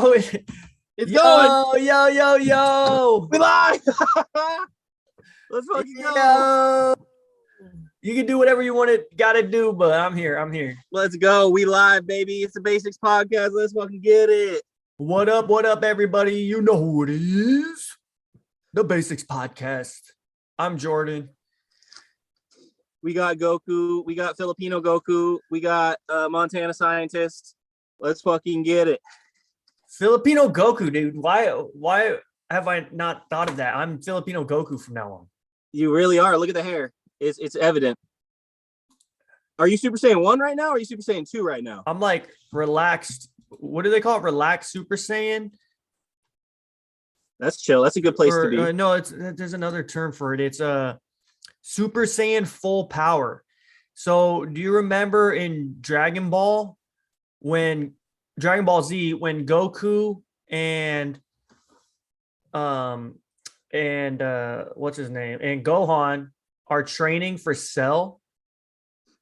going. It's going. Yo. We live. Let's fucking go. Yo. You can do whatever you gotta do, but I'm here. Let's go. We live, baby. It's the Basics Podcast. Let's fucking get it. What up, everybody? You know who it is. The Basics Podcast. I'm Jordan. We got Goku. We got Filipino Goku. We got Montana Scientist. Let's fucking get it. Filipino Goku, dude. Why have I not thought of that? I'm Filipino Goku from now on. You really are. Look at the hair. It's evident. Are you Super Saiyan 1 right now, or are you Super Saiyan 2 right now? I'm like relaxed. What do they call it? Relaxed Super Saiyan? That's chill. That's a good place to be. No, there's another term for it. It's Super Saiyan full power. So do you remember in Dragon Ball Z, when Goku and what's his name? And Gohan are training for Cell?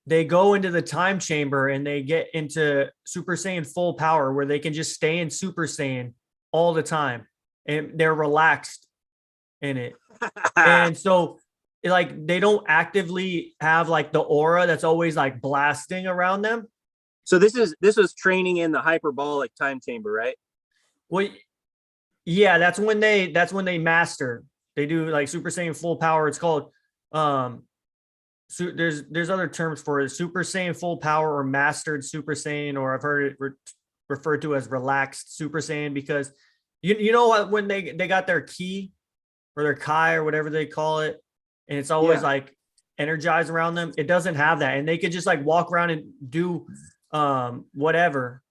They go into the time chamber and they get into Super Saiyan full power, where they can just stay in Super Saiyan all the time. And they're relaxed in it. And so like they don't actively have like the aura that's always like blasting around them. So this was training in the hyperbolic time chamber, right? Well, yeah, that's when they master. They do like Super Saiyan full power. It's called so there's other terms for it. Super Saiyan full power or mastered Super Saiyan, or I've heard it referred to as relaxed Super Saiyan, because you know what, when they got their ki or their kai or whatever they call it, and it's always like energized around them. It doesn't have that, and they could just like walk around and do whatever.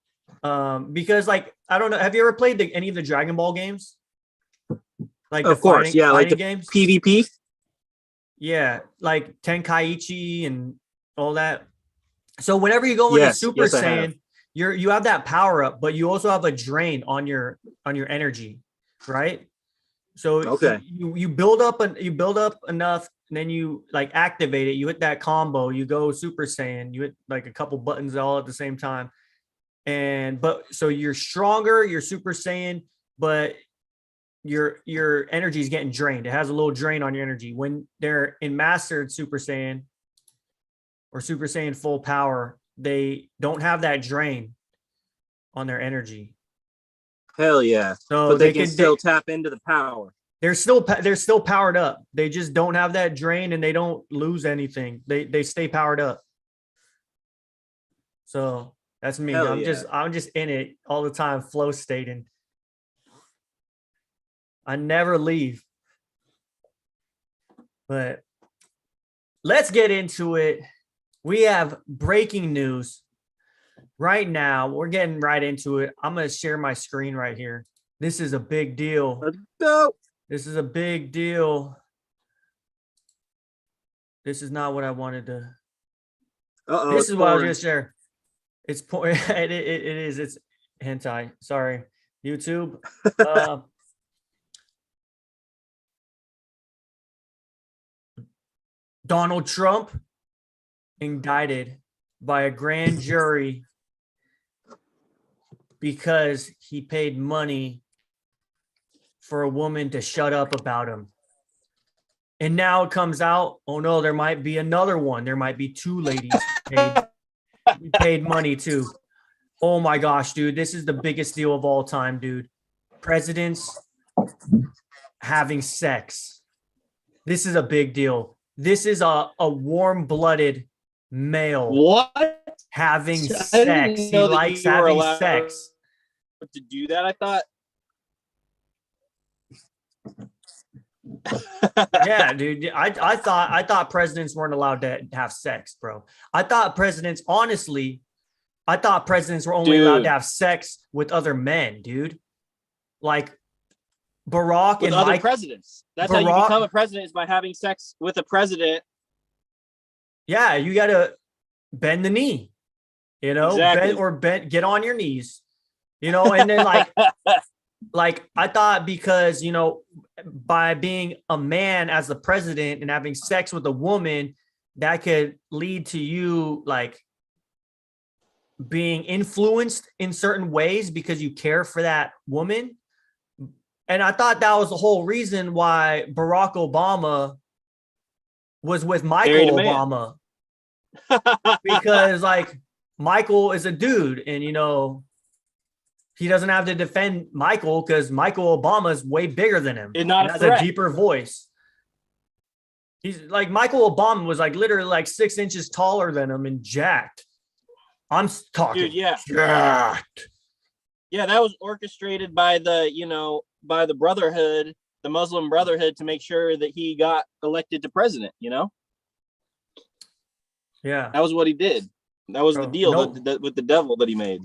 Because like, I don't know, have you ever played any of the Dragon Ball games? Like of course, fighting like the games, PvP. Yeah, like Tenkaichi and all that. So whenever you go into Super Saiyan, you have that power up, but you also have a drain on your energy, right? So you build up enough, and then you like activate it. You hit that combo. You go Super Saiyan. You hit like a couple buttons all at the same time, but so you're stronger. You're Super Saiyan, but your energy is getting drained. It has a little drain on your energy. When they're in mastered Super Saiyan or Super Saiyan full power, they don't have that drain on their energy. Hell yeah. So but they can still tap into the power. They're still powered up. They just don't have that drain, and they don't lose anything. They stay powered up. So that's me. Hell I'm just in it all the time, flow stating. I never leave. But let's get into it. We have breaking news right now. We're getting right into it. I'm going to share my screen right here. This is a big deal. Let's go. This is a big deal. This is not what I wanted to. This is what I was going to share. It's it is. It's hentai. Sorry, YouTube. Donald Trump indicted by a grand jury because he paid money for a woman to shut up about him. And now it comes out, oh no, there might be another one. There might be two ladies paid money too. Oh my gosh, dude, this is the biggest deal of all time, dude. Presidents having sex. This is a big deal. This is a warm-blooded male having sex. He likes having sex. To do that, I thought. Yeah, dude. I thought presidents weren't allowed to have sex, bro. I thought presidents were only allowed to have sex with other men, dude. Like Barack with and other presidents. That's how you become a president, is by having sex with a president. Yeah, you got to bend the knee, exactly. Get on your knees, and then like I thought, because, by being a man as the president and having sex with a woman, that could lead to you like being influenced in certain ways because you care for that woman. And I thought that was the whole reason why Barack Obama was with Michael Obama. Because like Michael is a dude and, you know, he doesn't have to defend Michael because Michael Obama is way bigger than him and has a deeper voice. He's like Michael Obama was like literally like 6 inches taller than him and jacked. I'm talking. Dude, yeah. Jacked. Yeah, that was orchestrated by the, you know, by the Brotherhood, the Muslim Brotherhood, to make sure that he got elected to president, you know? Yeah. That was what he did. That was the deal with the devil that he made.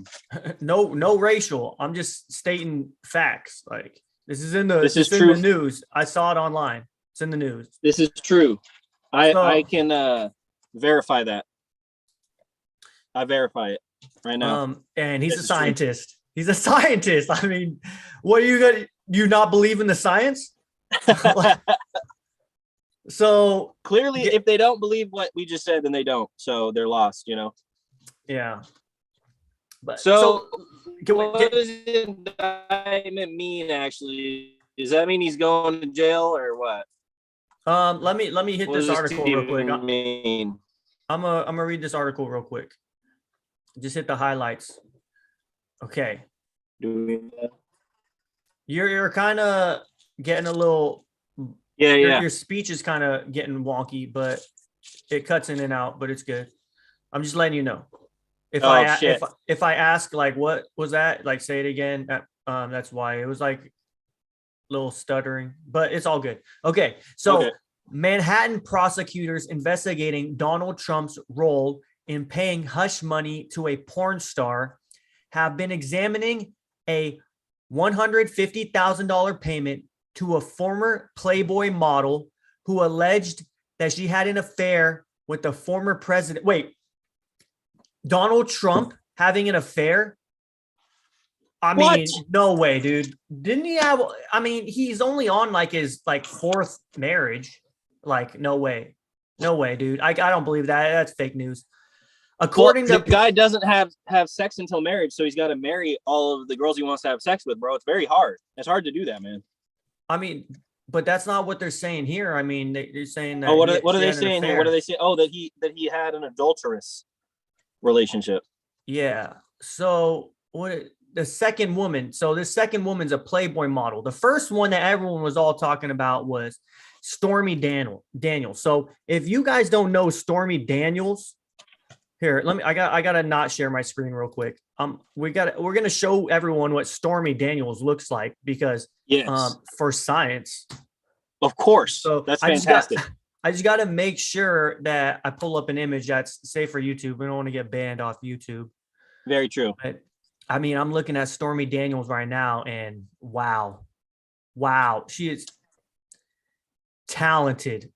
No racial. I'm just stating facts. Like this is in the true. In the news. I saw it online. It's in the news. This is true. I can verify that. I verify it right now. And he's a scientist. He's a scientist. I mean, what are you gonna? You not believe in the science? So clearly, if they don't believe what we just said, then they don't. So they're lost, you know. Yeah. But so what does indictment mean? Actually, does that mean he's going to jail or what? Let me hit this article real quick. I'm gonna read this article real quick. Just hit the highlights. Okay. You're kind of getting a little. Your speech is kind of getting wonky, but it cuts in and out. But it's good. I'm just letting you know. If I ask like what was that, like say it again. That's why it was like a little stuttering, but it's all good. Okay, so Manhattan prosecutors investigating Donald Trump's role in paying hush money to a porn star have been examining a $150,000 payment to a former Playboy model who alleged that she had an affair with the former president. Wait, Donald Trump having an affair? I mean, no way, dude. Didn't he have? I mean, he's only on like his like fourth marriage. Like, no way, dude. I don't believe that. That's fake news. According to the guy doesn't have sex until marriage, so he's got to marry all of the girls he wants to have sex with, bro. It's very hard. It's hard to do that, man. I mean, but that's not what they're saying here. I mean, they're saying that. Oh, what are they saying here? What do they say? Oh, that he had an adulterous relationship. Yeah. So the second woman? So this second woman's a Playboy model. The first one that everyone was all talking about was Stormy Daniels. So if you guys don't know Stormy Daniels, here, I gotta not share my screen real quick. We're gonna show everyone what Stormy Daniels looks like because for science. Of course. So that's fantastic. I just gotta make sure that I pull up an image that's safe for YouTube. We don't want to get banned off YouTube. Very true. But I mean, I'm looking at Stormy Daniels right now, and wow, she is talented.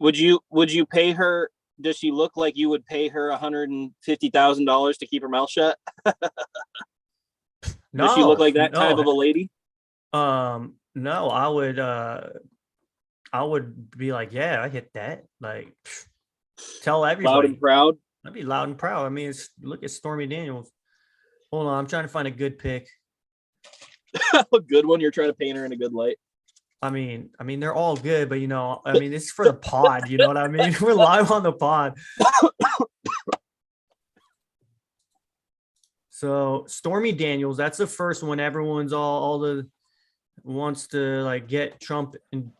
Would you pay her? Does she look like you would pay her $150,000 to keep her mouth shut? No, does she look like that type of a lady? No, I would be like, yeah, I hit that. Like, tell everybody. Loud and proud. I'd be loud and proud. I mean, look at Stormy Daniels. Hold on, I'm trying to find a good pic. A good one. You're trying to paint her in a good light. I mean, they're all good, but you know, I mean, this is for the pod. You know what I mean? We're live on the pod. So Stormy Daniels, that's the first one. Everyone's wants to like get Trump in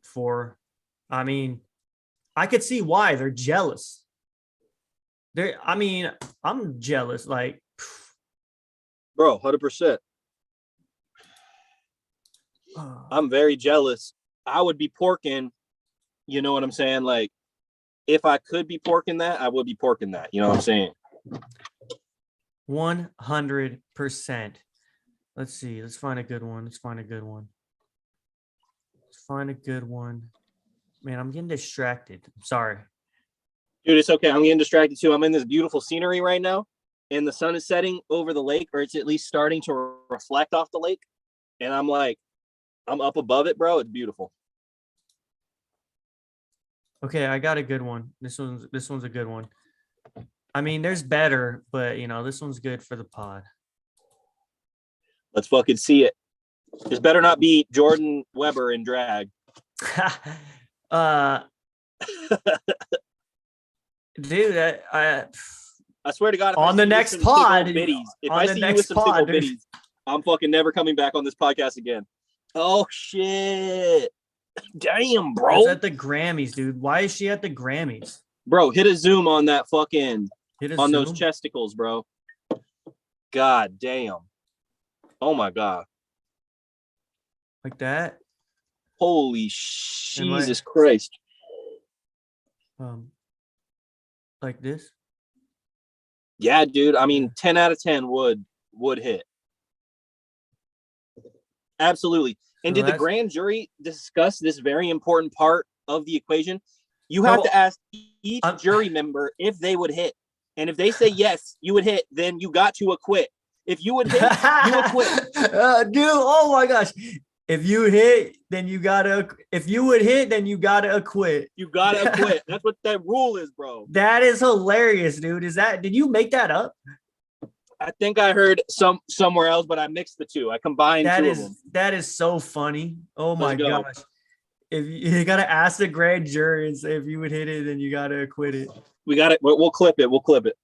for. I mean, I could see why they're jealous. I'm jealous. Like, bro, 100%. I'm very jealous. I would be porking, you know what I'm saying? Like, if I could be porking that, I would be porking that. You know what I'm saying? 100%. Let's see. Let's find a good one. Man, I'm getting distracted. I'm sorry. Dude, it's okay. I'm getting distracted too. I'm in this beautiful scenery right now, and the sun is setting over the lake, or it's at least starting to reflect off the lake. And I'm like, I'm up above it, bro. It's beautiful. Okay, I got a good one. This one's a good one. I mean, there's better, but this one's good for the pod. Let's fucking see it. This better not be Jordan Weber in drag. Dude, I swear to God, if on the next pod, if I see you with some single biddies, I'm fucking never coming back on this podcast again. Oh shit! Damn, bro. It's at the Grammys, dude. Why is she at the Grammys? Bro, hit a zoom on that fucking those chesticles, bro. God damn. Oh my God. Like that? Holy Jesus Christ. Like this? Yeah, dude. I mean, 10 out of 10 would hit. Absolutely. And did the grand jury discuss this very important part of the equation? You have to ask each jury member if they would hit. And if they say yes, you would hit, then you got to acquit. If you would hit, you acquit. Dude, oh my gosh. If you hit, then you gotta. If you would hit, then you gotta acquit. You gotta acquit. That's what that rule is, bro. That is hilarious, dude. Did you make that up? I think I heard somewhere else, but I mixed the two. I combined two of them. That is so funny. Oh my gosh. If you gotta ask the grand jury and say if you would hit it, then you gotta acquit it. We got it. We'll clip it.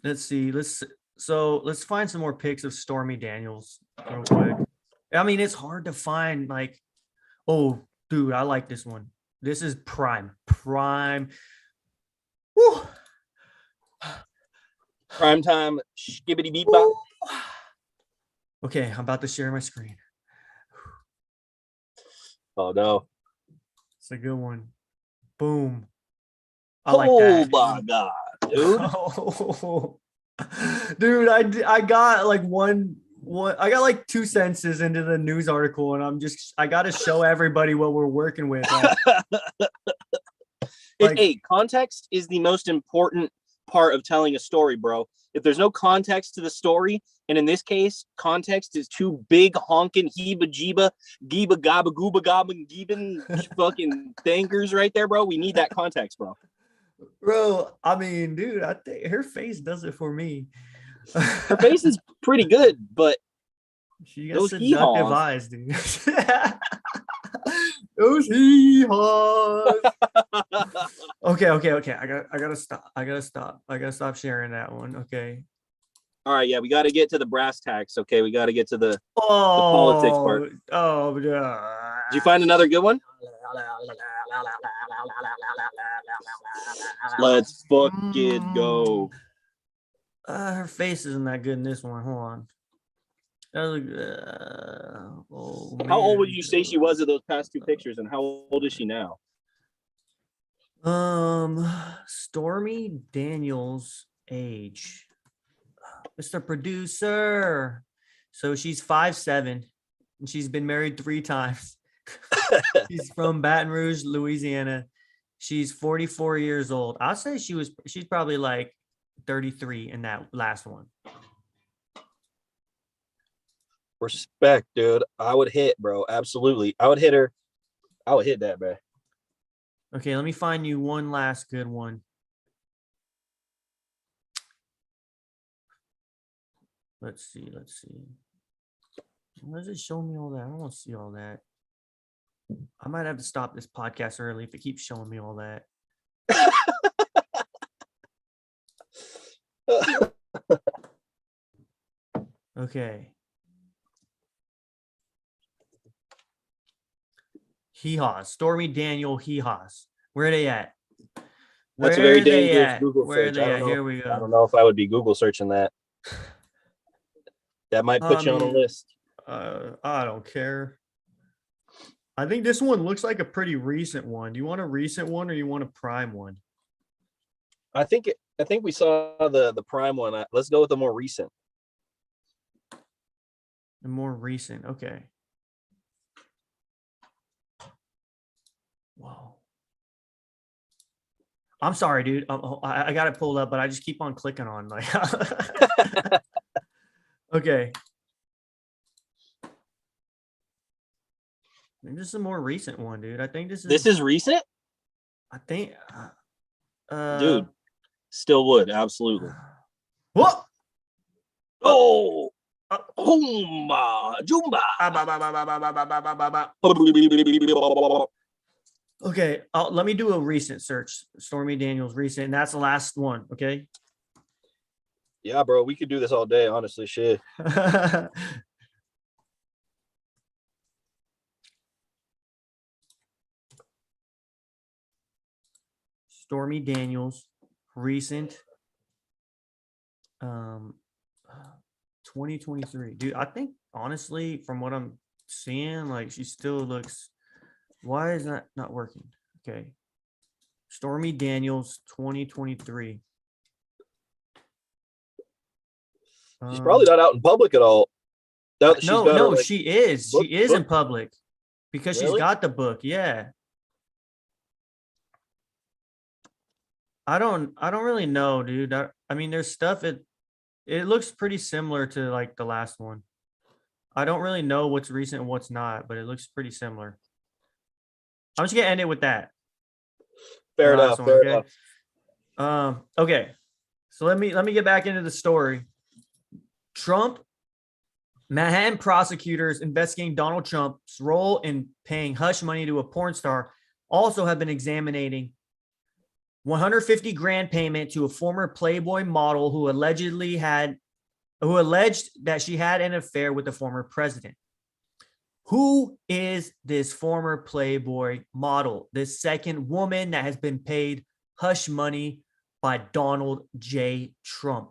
Let's see. Let's find some more pics of Stormy Daniels real quick. I mean, it's hard to find oh, dude, I like this one. This is prime. Woo. Prime time. Skibbity beep bop. Okay, I'm about to share my screen. Oh no. It's a good one. Boom. I like that. Oh my God, dude. Dude, I got I got 2 sentences into the news article, and I got to show everybody what we're working with. Hey, context is the most important part of telling a story, bro. If there's no context to the story, and in this case, context is 2 big honking heeba-jeeba, geeba-gaba, gooba-gaba, geebin fucking thinkers right there, bro. We need that context, bro. Bro, I mean, dude, I think her face does it for me. Her face is pretty good, but she got seductive eyes, dude. Those hee-haws. Okay. I gotta stop sharing that one. Okay. All right, yeah, we got to get to the brass tacks. Okay, we got to get to the politics part. Oh, did you find another good one? Let's fucking go. Her face isn't that good in this one. Hold on. How old would you say she was at those past 2 pictures, and how old is she now? Stormy Daniels' age. Mr. Producer. So she's 5'7", and she's been married 3 times. She's from Baton Rouge, Louisiana. She's 44 years old. I'll say she's probably 33 in that last one. Respect, dude. I would hit, bro. Absolutely. I would hit her. I would hit that, bro. Okay, let me find you one last good one. Let's see. Why does it show me all that? I don't want to see all that. I might have to stop this podcast early if it keeps showing me all that. Okay. Hee-haws. Stormy Daniel hee-haws. Where are they at? That's a very dangerous Google search. Where are they at? Here we go. I don't know if I would be Google searching that. That might put you on a list. I don't care. I think this one looks like a pretty recent one. Do you want a recent one or you want a prime one? I think we saw the prime one. Let's go with the more recent. The more recent. Okay. Whoa. I'm sorry, dude. I got it pulled up, but I just keep on clicking on Okay. I think this is a more recent one, dude. I think this is. This is recent? I think. Dude, Still would, absolutely. What? Oh, Humba, Jumba. Okay, let me do a recent search. Stormy Daniels recent, and that's the last one. Okay. Yeah, bro, we could do this all day. Honestly, shit. Stormy Daniels recent 2023. Dude, I think honestly, from what I'm seeing, like she still looks. Why is that not working? Okay. Stormy Daniels 2023. She's probably not out in public at all. No, she is. Book, she is book. In public because Really? she's got the book. Yeah. I don't really know, dude. I mean, there's stuff it looks pretty similar to like the last one. I don't really know what's recent and what's not, but it looks pretty similar. I'm just gonna end it with that. Fair enough. Fair enough. Okay. So let me get back into the story. Manhattan prosecutors investigating Donald Trump's role in paying hush money to a porn star also have been examining 150 grand payment to a former Playboy model who alleged that she had an affair with the former president. Who is this former Playboy model? This second woman that has been paid hush money by Donald J. Trump.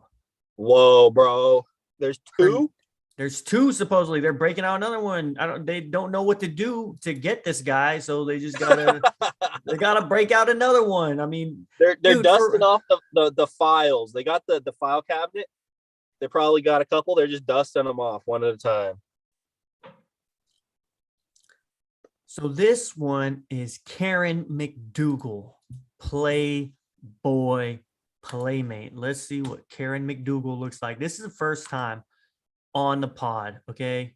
Whoa, bro. There's two? There's two, supposedly. They're breaking out another one. They don't know what to do to get this guy, so they just gotta break out another one. I mean, they're dusting off the files. They got the file cabinet. They probably got a couple. They're just dusting them off one at a time. So this one is Karen McDougal, Playboy playmate. Let's see what Karen McDougal looks like. This is the first time on the pod, okay?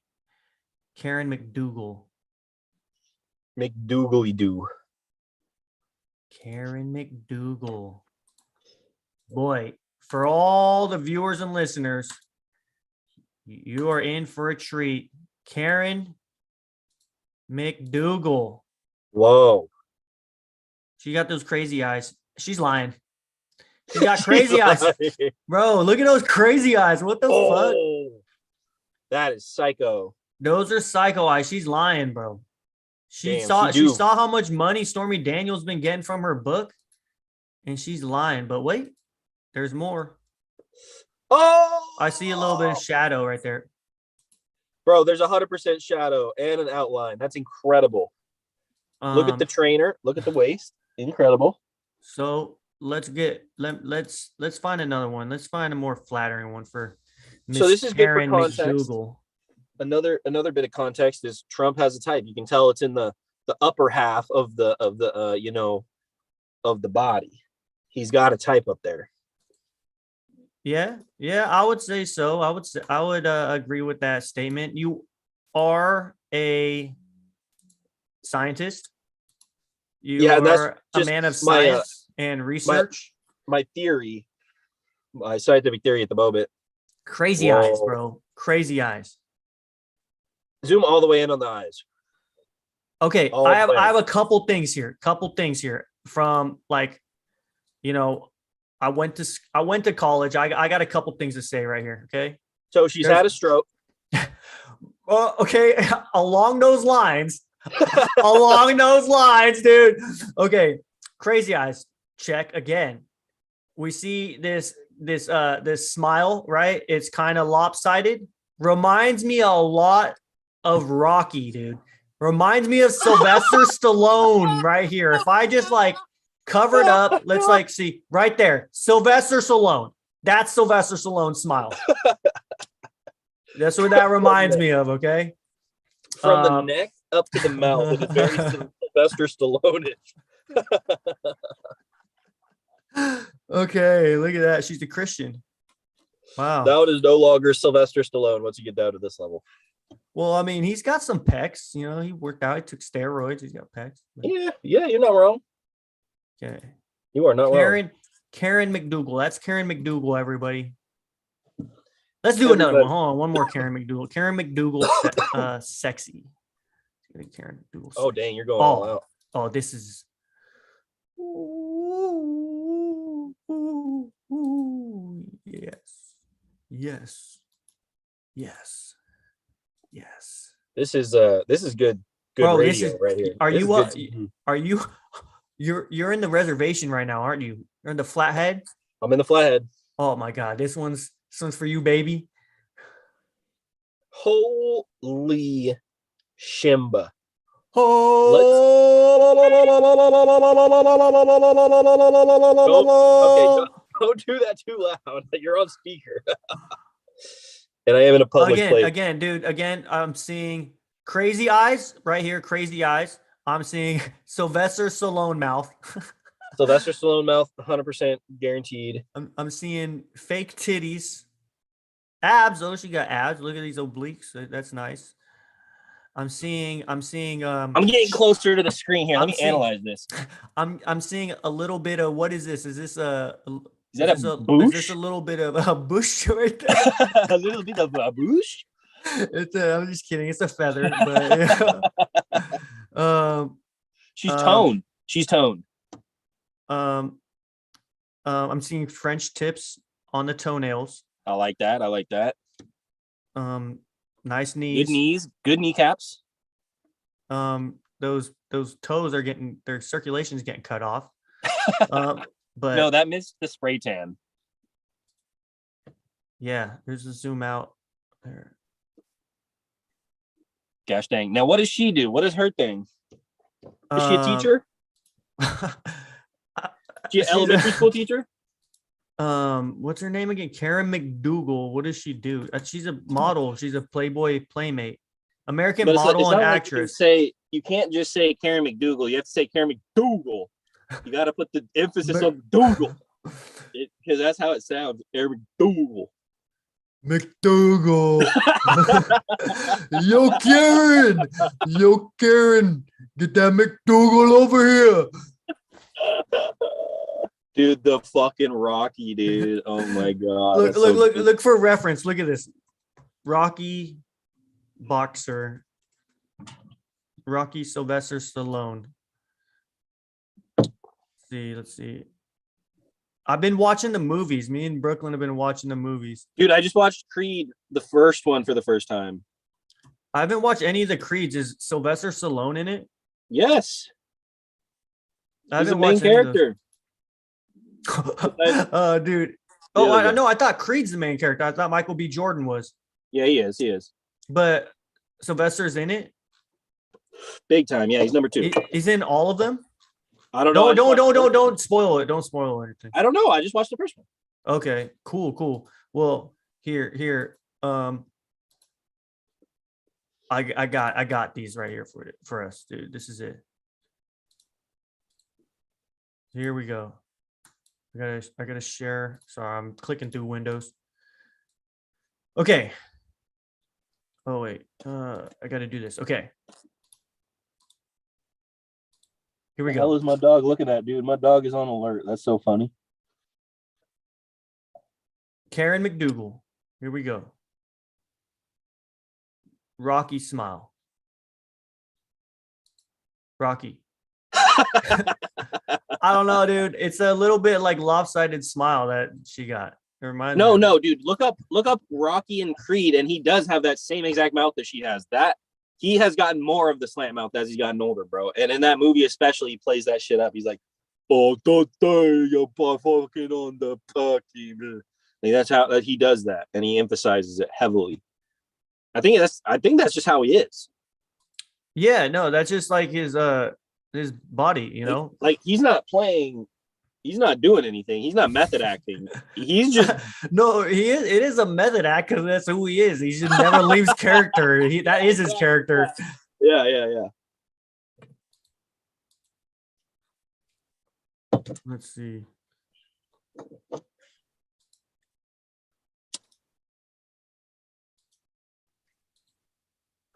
Karen McDougal. McDougal-y-doo. Karen McDougal. Boy, for all the viewers and listeners, you are in for a treat. Karen McDougal. Whoa. She got those crazy eyes. She's lying. She got crazy eyes. Bro, look at those crazy eyes. What the fuck? That is psycho. Those are psycho eyes. She's lying, bro. She saw how much money Stormy Daniels been getting from her book, and she's lying. But wait, there's more. Oh, I see a little bit of shadow right there. Bro, there's 100% shadow and an outline. That's incredible. Look at the trainer. Look at the waist. Incredible. So let's find another one. Let's find a more flattering one for Ms. So this is Karen good for context. McDougal. Another bit of context is Trump has a type. You can tell it's in the upper half of the body. He's got a type up there. Yeah, I would say so. I would agree with that statement. You are a scientist. You are a man of science and research. My theory, my scientific theory at the moment. Crazy eyes, bro. Crazy eyes. Zoom all the way in on the eyes. Okay, I have a couple things here. From like, I went to college. I got a couple things to say right here. Okay. So she's had a stroke. Okay. Along those lines, dude. Okay. Crazy eyes. Check again. We see this smile, right? It's kind of lopsided. Reminds me a lot of Rocky, dude. Reminds me of Sylvester Stallone right here. If I just like covered up, let's like see right there. Sylvester Stallone. That's Sylvester Stallone's smile. That's what that reminds me of, okay? From the neck up to the mouth. It is very Sylvester Stallone-ish. Okay, look at that. She's a Christian. Wow. That one is no longer Sylvester Stallone once you get down to this level. Well, I mean, he's got some pecs. He worked out. He took steroids. He's got pecs. Yeah, you're not wrong. Okay. You are not wrong. Karen McDougal. That's Karen McDougal, everybody. Let's do another one. Hold on. One more Karen McDougal. Karen McDougal, sexy. Karen McDougal. Oh, dang. You're going all out. Oh, this is. Yes. Yes. Yes. Yes. This is good. Good Bro, radio right here. Are you you're in the reservation right now, aren't you? You're in the Flathead? I'm in the Flathead. Oh my god, this one's for you, baby. Holy shimba. Okay, don't do that too loud. You're on speaker. And I am in a public place. Again, I'm seeing crazy eyes right here. Crazy eyes. I'm seeing Sylvester Stallone mouth. Sylvester Stallone mouth, 100% guaranteed. I'm seeing fake titties, abs. Oh, she got abs. Look at these obliques. That's nice. I'm seeing. I'm getting closer to the screen here. Let me analyze this. I'm seeing a little bit of what is this? Is this a? Is that a bush? Is this a little bit of a bush right there? A little bit of a bush? I'm just kidding. It's a feather. But, yeah. She's toned. She's toned. I'm seeing French tips on the toenails. I like that. Nice knees. Good knees. Good kneecaps. Those toes are getting their circulation's getting cut off. But no, that missed the spray tan. Yeah, there's a zoom out there. Gosh dang. Now, what does she do? What is her thing? Is she a teacher? She an elementary school teacher? What's her name again? Karen McDougal. What does she do? She's a model. She's a Playboy playmate. American model and actress. You can't just say Karen McDougal. You have to say Karen McDougal. You got to put the emphasis on Dougal. Because that's how it sounds. Karen McDougal. Yo, Karen, get that McDougal over here. Dude, the fucking Rocky, dude. Oh my god. Look for reference. Look at this. Rocky boxer. Rocky Sylvester Stallone. Let's see. I've been watching the movies. Me and Brooklyn have been watching the movies. Dude, I just watched Creed, the first one, for the first time. I haven't watched any of the Creeds. Is Sylvester Stallone in it? Yes. He's the main character. Dude. Oh, I know. I thought Creed's the main character. I thought Michael B. Jordan was. Yeah, he is. But Sylvester's in it? Big time. Yeah, he's number 2. He's in all of them? I don't know. Don't spoil it. Don't spoil anything. I don't know. I just watched the first one. Okay, cool. Well, here. I got these right here for us, dude. This is it. Here we go. I gotta share. Sorry, I'm clicking through windows. Okay. Oh wait. I gotta do this. Okay. Here we go. What the hell is my dog looking at, dude? My dog is on alert. That's so funny. Karen McDougal. Here we go. Rocky smile. Rocky. I don't know, dude. It's a little bit like lopsided smile that she got. It reminds me. No, dude. Look up Rocky and Creed, and he does have that same exact mouth that she has. That he has gotten more of the slant mouth as he's gotten older, bro. And in that movie, especially, he plays that shit up. He's like, "Oh, don't you fucking on the party." Like, that's how he does that, and he emphasizes it heavily. I think that's just how he is. Yeah, no, that's just like his body, you know. Like he's not playing. He's not doing anything. He's not method acting. He's just no. He is. It is a method act because that's who he is. He just never leaves character. That is his character. Yeah. Let's see.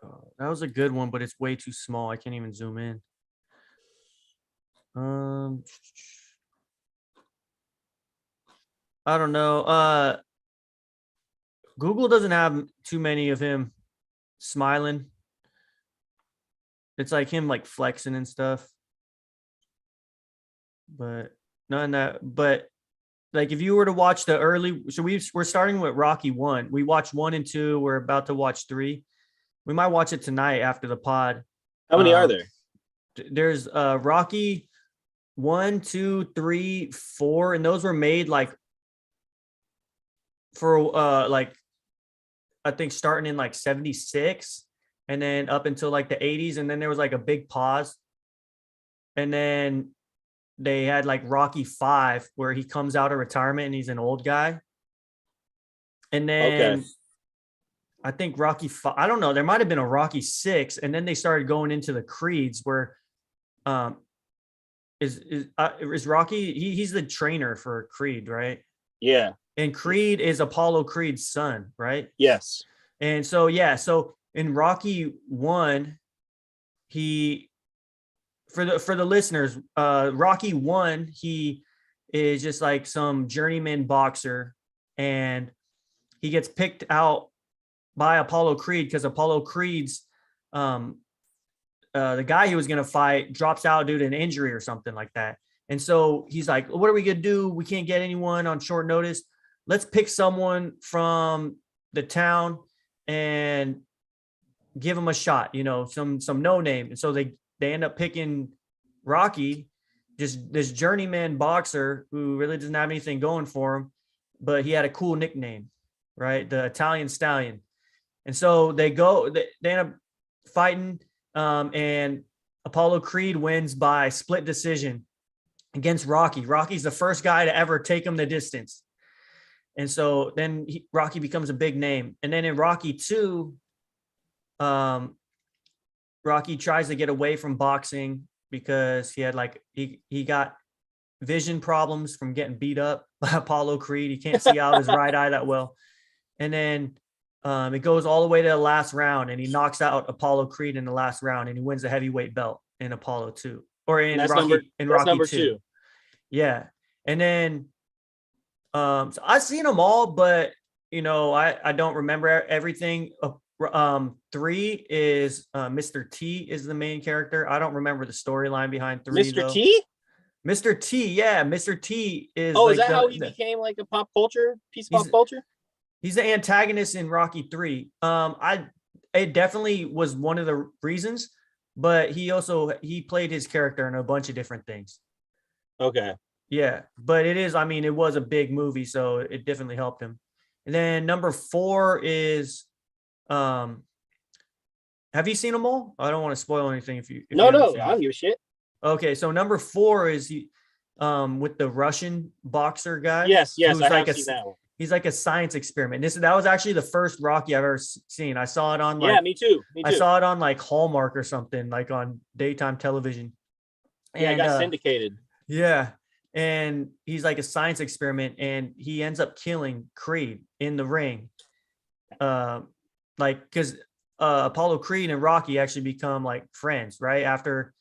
Oh, that was a good one, but it's way too small. I can't even zoom in. I don't know. Google doesn't have too many of him smiling. It's like him like flexing and stuff. But none that. But like if you were to watch the early, so we're starting with Rocky 1. We watched 1 and 2. We're about to watch 3. We might watch it tonight after the pod. How many are there? There's Rocky 1, 2, 3, 4, and those were made like for like I think starting in like 76 and then up until like the 80s, and then there was like a big pause. And then they had like Rocky 5 where he comes out of retirement and he's an old guy. And then I think Rocky 5, I don't know, there might have been a Rocky 6, and then they started going into the creeds where is Rocky, he's the trainer for Creed, right? Yeah. And Creed is Apollo Creed's son, right? Yes. And so so in Rocky 1, he for the listeners, Rocky 1, he is just like some journeyman boxer, and he gets picked out by Apollo Creed because Apollo Creed's the guy he was going to fight drops out due to an injury or something like that. And so he's like, what are we going to do? We can't get anyone on short notice. Let's pick someone from the town and give him a shot, some no name. And so they end up picking Rocky, just this journeyman boxer who really doesn't have anything going for him, but he had a cool nickname, right? The Italian Stallion. And so they end up fighting, and Apollo Creed wins by split decision against Rocky. Rocky's the first guy to ever take him the distance. And so then Rocky becomes a big name. And then in Rocky 2, Rocky tries to get away from boxing because he had he got vision problems from getting beat up by Apollo Creed. He can't see out his right eye that well. And then it goes all the way to the last round, and he knocks out Apollo Creed in the last round, and he wins the heavyweight belt in Apollo 2 or in Rocky number 2. Yeah. And then so I've seen them all, but I don't remember everything. 3 is Mr. T is the main character. I don't remember the storyline behind 3. Mr. T? Mr. T, yeah. Mr. T is is that how he became like a pop culture piece of pop culture? He's the antagonist in Rocky 3. It definitely was one of the reasons, but he played his character in a bunch of different things. Okay. Yeah, but it was a big movie, so it definitely helped him. And then number 4 is, have you seen them all? I don't want to spoil anything if you No, I don't give a shit. Okay, so number 4 is he, with the Russian boxer guy. Yes, I have seen that one. He's like a science experiment. That was actually the first Rocky I've ever seen. I saw it on me too. I saw it on like Hallmark or something, like on daytime television. Yeah, and, I got syndicated. Yeah. And he's like a science experiment, and he ends up killing Creed in the ring. Because Apollo Creed and Rocky actually become like friends, right? After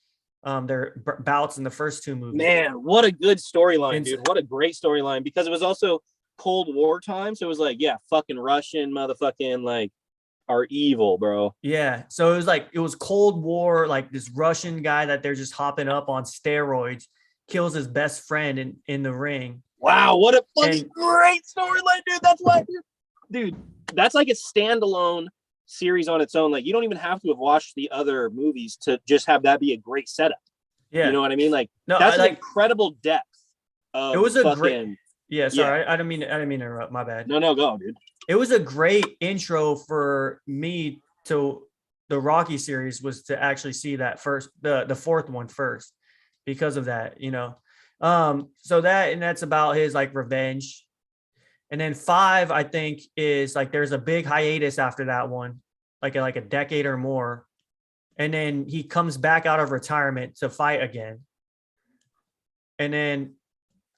their bouts in the first 2 movies. Man, what a good storyline, dude. What a great storyline, because it was also Cold War time. So it was like, yeah, fucking Russian motherfucking like are evil, bro. Yeah. So it was Cold War, like this Russian guy that they're just hopping up on steroids, kills his best friend in the ring. Wow, what a fucking great storyline, dude. That's why, dude, that's like a standalone series on its own. Like, you don't even have to have watched the other movies to just have that be a great setup. Yeah. You know what I mean? Like, that's an incredible depth of it was a great. Yeah, sorry, yeah. I didn't mean to interrupt. My bad. No, go, dude. It was a great intro for me to the Rocky series, was to actually see that first, the 4th one first, because of that, So that's about his like revenge. And then 5, I think, is like there's a big hiatus after that one, like a decade or more. And then he comes back out of retirement to fight again. And then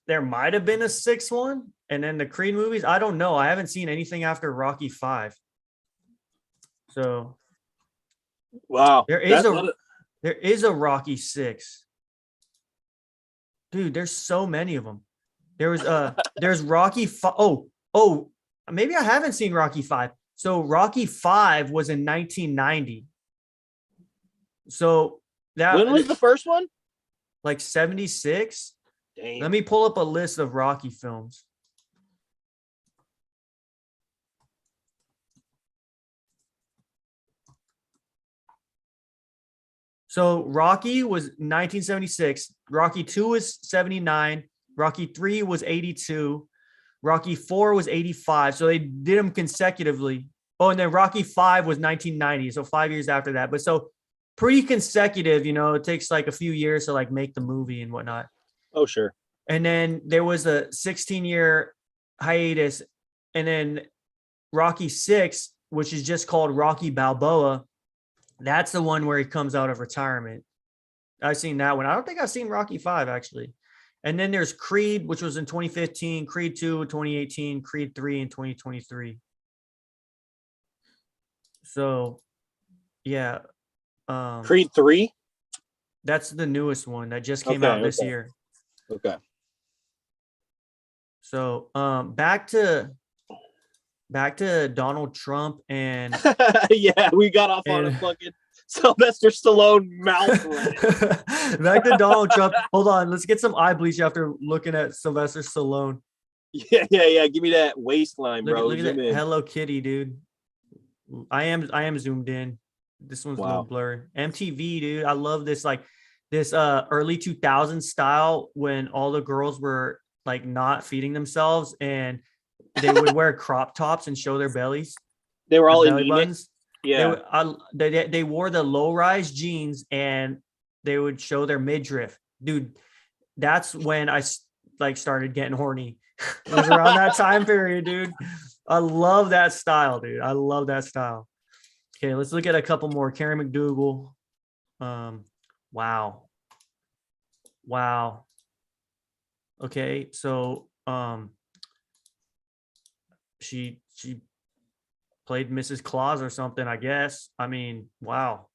there might have been a 6th one, and then the Creed movies. I don't know. I haven't seen anything after Rocky 5. So, wow, there is a Rocky 6. Dude, there's so many of them. There's Rocky. Oh, maybe I haven't seen Rocky 5. So Rocky 5 was in 1990. So when was the first one? Like 76. Damn. Let me pull up a list of Rocky films. So Rocky was 1976. Rocky 2 was 79. Rocky 3 was 82. Rocky 4 was 85. So they did them consecutively. Oh, and then Rocky 5 was 1990. So 5 years after that. But so pretty consecutive, it takes like a few years to like make the movie and whatnot. Oh, sure. And then there was a 16-year hiatus. And then Rocky 6, which is just called Rocky Balboa. That's the one where he comes out of retirement. I've seen that one. I don't think I've seen Rocky 5 actually. And then there's Creed, which was in 2015, Creed 2 in 2018, Creed 3 in 2023. So, yeah. Creed 3? That's the newest one that just came out this year. Okay. So, back to Donald Trump and yeah, we got off on a fucking Sylvester Stallone mouth. Back to Donald Trump. Hold on, let's get some eye bleach after looking at Sylvester Stallone. Yeah. Give me that waistline, bro. Look at that Hello Kitty, dude. I am zoomed in. This one's a little blurry. MTV, dude. I love this this early 2000s style when all the girls were like not feeding themselves and they would wear crop tops and show their bellies. They were all belly buttons. Yeah. They wore the low-rise jeans and they would show their midriff. Dude, that's when I started getting horny. It was around that time period, dude. I love that style, dude. I love that style. Okay, let's look at a couple more. Karen McDougal. Wow. Okay, so she played Mrs. Claus or something, I guess. I mean, wow.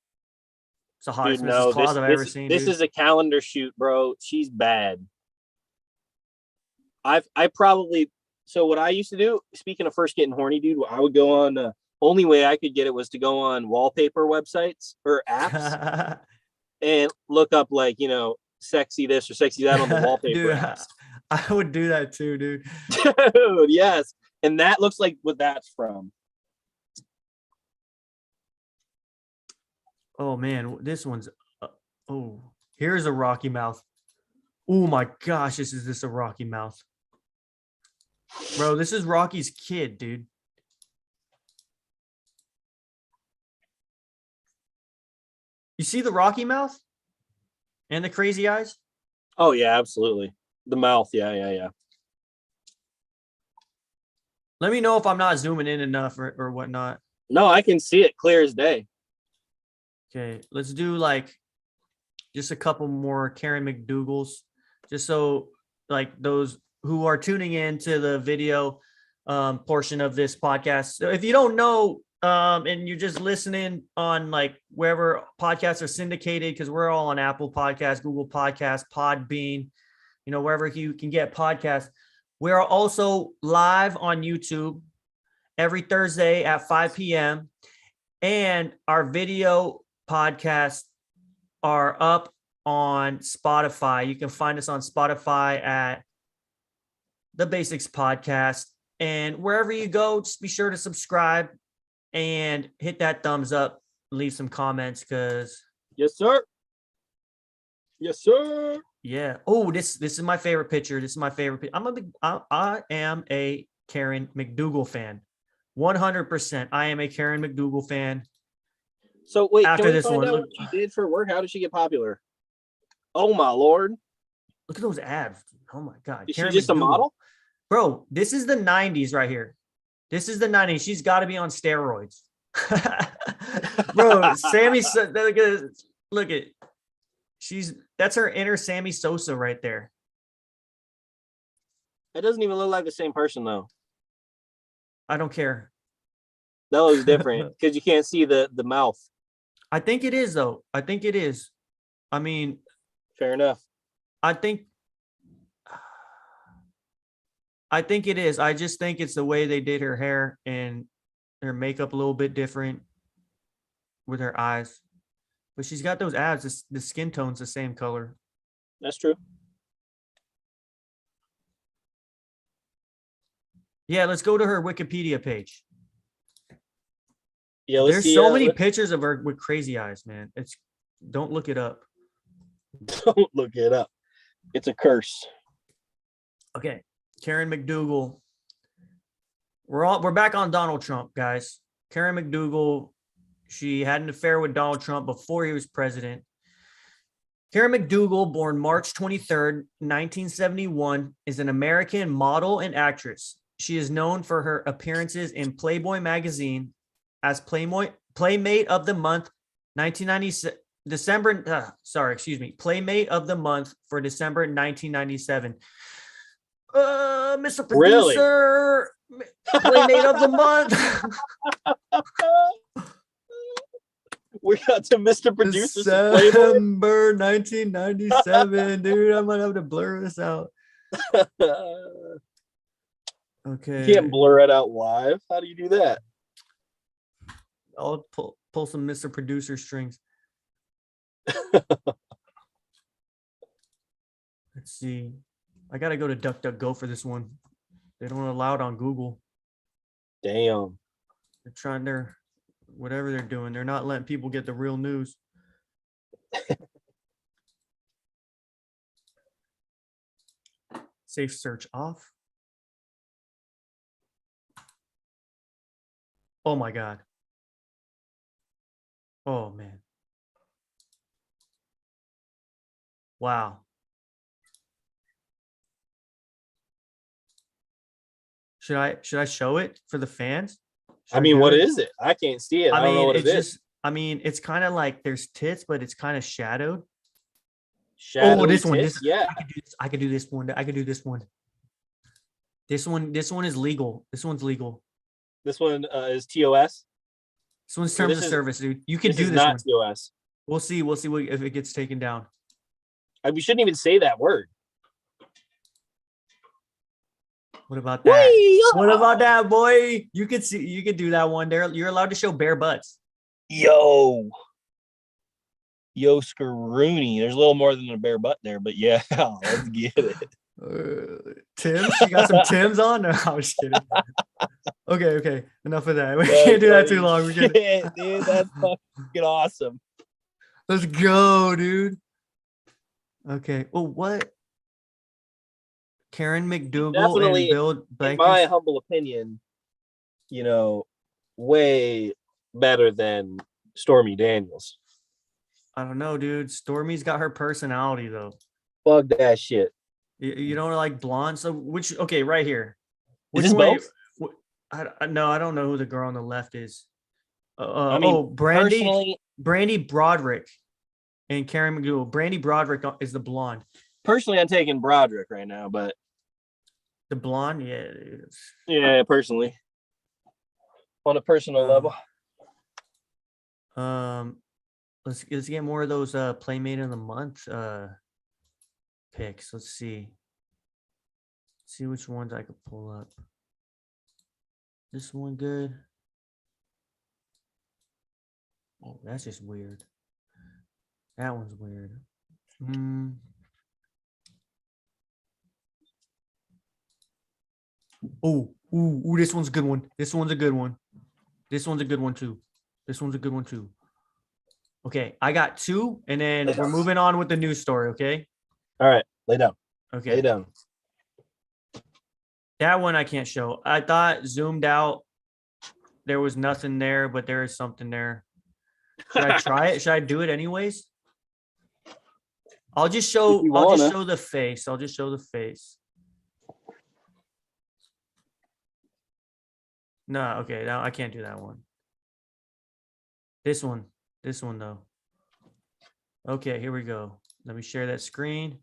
It's the hottest Mrs. Claus I've ever seen. This is a calendar shoot, bro. She's bad. I probably, so what I used to do, speaking of first getting horny, dude, I would go on, only way I could get it was to go on wallpaper websites or apps and look up like, sexy this or sexy that on the wallpaper. Dude, apps. I would do that too, dude. Dude, yes. And that looks like what that's from. Oh man, this one's here's a Rocky Mouth. Oh my gosh, is this a Rocky Mouth? Bro, this is Rocky's kid, dude. You see the Rocky Mouth? And the crazy eyes? Oh yeah, absolutely. The mouth, yeah. Let me know if I'm not zooming in enough or whatnot. No, I can see it clear as day. Okay, let's do like just a couple more Karen McDougals, just so like those who are tuning in to the video portion of this podcast. So if you don't know and you're just listening on like wherever podcasts are syndicated, because we're all on Apple Podcasts, Google Podcasts, Podbean, wherever you can get podcasts. We're also live on YouTube every Thursday at 5 p.m. And our video podcasts are up on Spotify. You can find us on Spotify at The Basics Podcast. And wherever you go, just be sure to subscribe and hit that thumbs up. Leave some comments because... Yes, sir. Yes, sir. Yeah. Oh, this is my favorite picture. This is my favorite. I am a Karen McDougal fan. 100%. I am a Karen McDougal fan. So wait, after this one, what she did for work? How did she get popular? Oh my Lord! Look at those abs. Oh my God. Is Karen she just McDougal. A model? Bro, this is the 90s right here. This is the 90s. She's got to be on steroids. Bro, Sammy, look at. That's her inner Sammy Sosa right there. It doesn't even look like the same person though. I don't care. That looks different because you can't see the mouth. I think it is though. I think it is. I mean, fair enough. I think I think it is. I just think it's the way they did her hair and her makeup a little bit different with her eyes. But she's got those abs. The skin tone's the same color. That's true. Yeah, let's go to her Wikipedia page. Yeah, there's so many pictures of her with crazy eyes, man. Don't look it up. Don't look it up. It's a curse. Okay, Karen McDougal. We're back on Donald Trump, guys. Karen McDougal, she had an affair with Donald Trump before he was president. Karen McDougal, born March 23rd, 1971, is an American model and actress. She is known for her appearances in Playboy magazine as Playmate of the Month, 1997. Playmate of the Month for December 1997. Mr. Producer, really? Playmate of the Month. We got to Mr. Producer. December 1997, dude. I might have to blur this out. Okay. You can't blur it out live. How do you do that? I'll pull some Mr. Producer strings. Let's see. I gotta go to DuckDuckGo for this one. They don't allow it on Google. Damn. They're trying their whatever they're doing. They're not letting people get the real news. Safe search off. Oh my God. Oh man. Wow. Should I show it for the fans? I mean, what is it? I can't see it. I don't know what it is. I mean, it's kind of like there's tits, but it's kind of shadowed. Oh, this one. Yeah. I could do this one. I could do this one. This one is legal. This one's legal. This one is TOS. This one's terms of service, dude. You can do this not one. TOS. We'll see if it gets taken down. We shouldn't even say that word. What about that? What about that, boy? You could do that one there. You're allowed to show bare butts. Yo, Scroony. There's a little more than a bare butt there, but yeah, let's get it. Tim's? You got some Tim's on? No, I'm just kidding. Okay. Enough of that. We can't do that too long. Dude, that's fucking awesome. Let's go, dude. Okay. Well, what? Karen McDougal Definitely, and Bill Blankus. In my humble opinion, way better than Stormy Daniels. I don't know, dude. Stormy's got her personality, though. Fuck that shit. You don't like blonde? So okay, right here. Is this both? No, I don't know who the girl on the left is. Brandy Broderick and Karen McDougal. Brandy Broderick is the blonde. Personally, I'm taking Broderick right now, but the blonde, yeah, it is. Yeah, personally, on a personal level. Let's get more of those Playmate of the Month picks. Let's see which ones I could pull up. This one good. Oh, that's just weird. That one's weird. Oh, this one's a good one. This one's a good one. This one's a good one too. This one's a good one too. Okay, I got two, and then we're moving on with the news story, okay? All right, lay down. Okay. Lay down. That one I can't show. I thought zoomed out, there was nothing there, but there is something there. Should I try it? Should I do it anyways? I'll just show the face. I'll just show the face. No, okay, no, I can't do that one. This one though. Okay, here we go. Let me share that screen.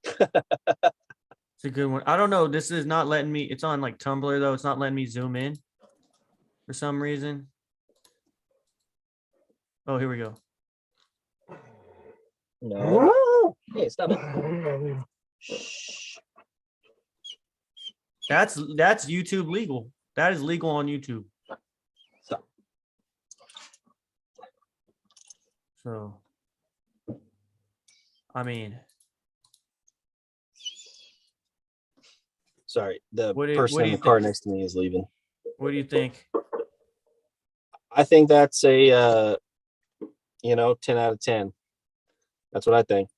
It's a good one. I don't know. This is not letting me. It's on like Tumblr though. It's not letting me zoom in for some reason. Oh, here we go. No. Hey, stop it. That's YouTube legal. That is legal on YouTube. Stop. So, I mean, sorry, the person in the car next to me is leaving. What do you think? I think that's a 10 out of 10. That's what I think.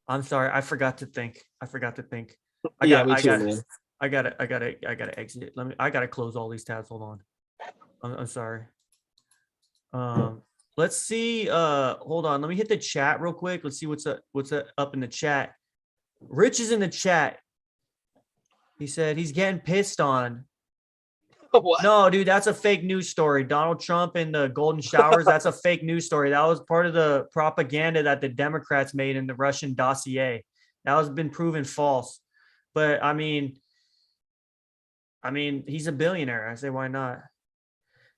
I'm sorry, I forgot to think. Me too, man. I gotta exit. I gotta close all these tabs. Hold on. I'm sorry. Let's see. Hold on. Let me hit the chat real quick. Let's see what's up in the chat. Rich is in the chat. He said he's getting pissed on. What? No, dude, that's a fake news story. Donald Trump and the golden showers, that's a fake news story. That was part of the propaganda that the Democrats made in the Russian dossier. That has been proven false. But I mean, he's a billionaire. I say, why not?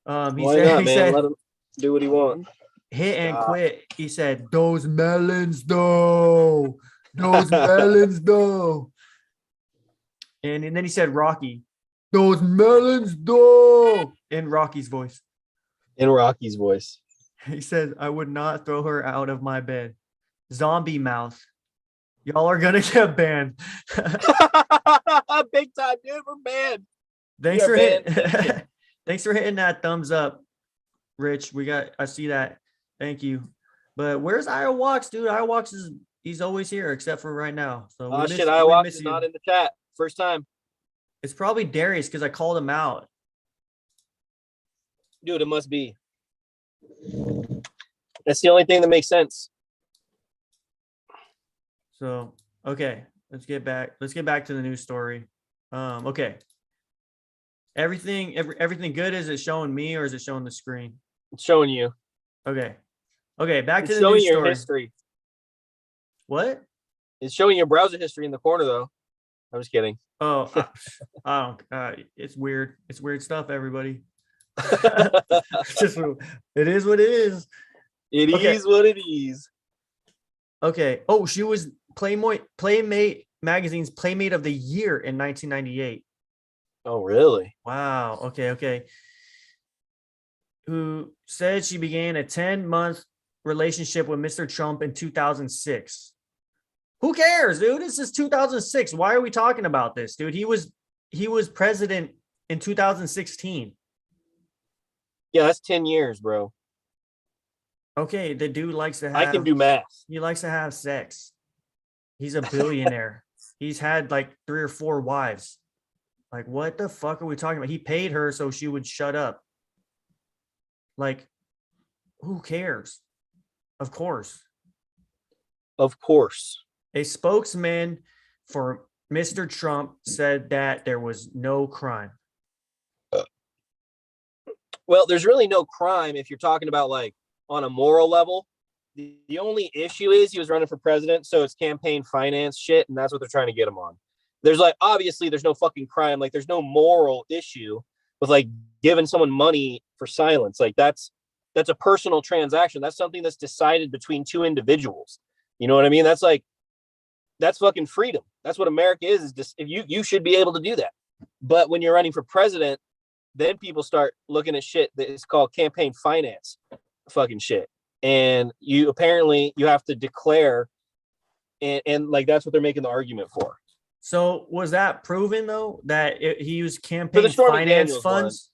Why not, man? Let him do what he wants. Hit and quit. He said, those melons, though. Those melons, though. And then he said, Rocky. Those melons, though. In Rocky's voice. He says, I would not throw her out of my bed. Zombie mouth. Y'all are going to get banned. Big time, dude. We're banned. Thanks for hitting that thumbs up, Rich. I see that. Thank you. But where's Iowax, dude? Iowax he's always here except for right now. So Iowax is not in the chat. First time. It's probably Darius because I called him out. Dude, it must be. That's the only thing that makes sense. So, okay, let's get back to the news story. Okay. Everything good? Is it showing me or is it showing the screen? It's showing you. Okay. Back to the showing news your story. History. What? It's showing your browser history in the corner, though. I'm just kidding. Oh, I don't. It's weird. It's weird stuff, everybody. It is what it is. It is what it is. Okay. Oh, she was Playmate Magazine's Playmate of the Year in 1998. Oh, really? Wow. Okay. Who said she began a 10-month relationship with Mr. Trump in 2006. Who cares, dude? This is 2006. Why are we talking about this, dude? He was president in 2016. Yeah, that's 10 years, bro. Okay, the dude likes to have. I can do math. He likes to have sex. He's a billionaire. He's had like 3 or 4 wives. Like, what the fuck are we talking about? He paid her so she would shut up. Like, who cares? Of course. A spokesman for Mr. Trump said that there was no crime. Well, there's really no crime if you're talking about like on a moral level. The only issue is he was running for president, so it's campaign finance shit, and that's what they're trying to get him on. There's like, obviously there's no fucking crime. Like, there's no moral issue with like giving someone money for silence. Like, that's a personal transaction. That's something that's decided between 2 individuals. You know what I mean? That's fucking freedom. That's what America is just, if you should be able to do that. But when you're running for president, then people start looking at shit that is called campaign finance fucking shit. And you have to declare, and like, that's what they're making the argument for. So was that proven though, that he used campaign finance funds?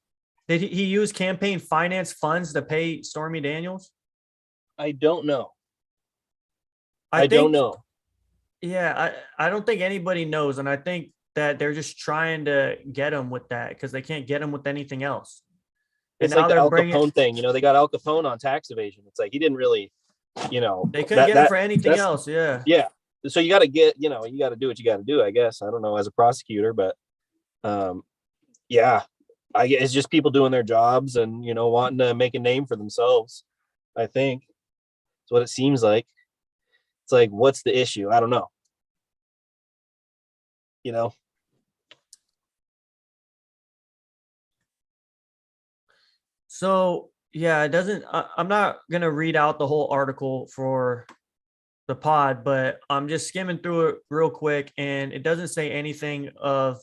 Did he use campaign finance funds to pay Stormy Daniels? I don't know. I don't know. Yeah, I don't think anybody knows. And I think that they're just trying to get him with that because they can't get him with anything else. It's like the Al Capone thing. You know, they got Al Capone on tax evasion. It's like he didn't really, they couldn't get him for anything else. Yeah. Yeah. So you got to get, you got to do what you got to do, I guess. I don't know, as a prosecutor, but yeah, it's just people doing their jobs and, wanting to make a name for themselves. I think that's what it seems like. It's like, what's the issue? I don't know. So Yeah, it doesn't. I'm not gonna read out the whole article for the pod, but I'm just skimming through it real quick, and it doesn't say anything of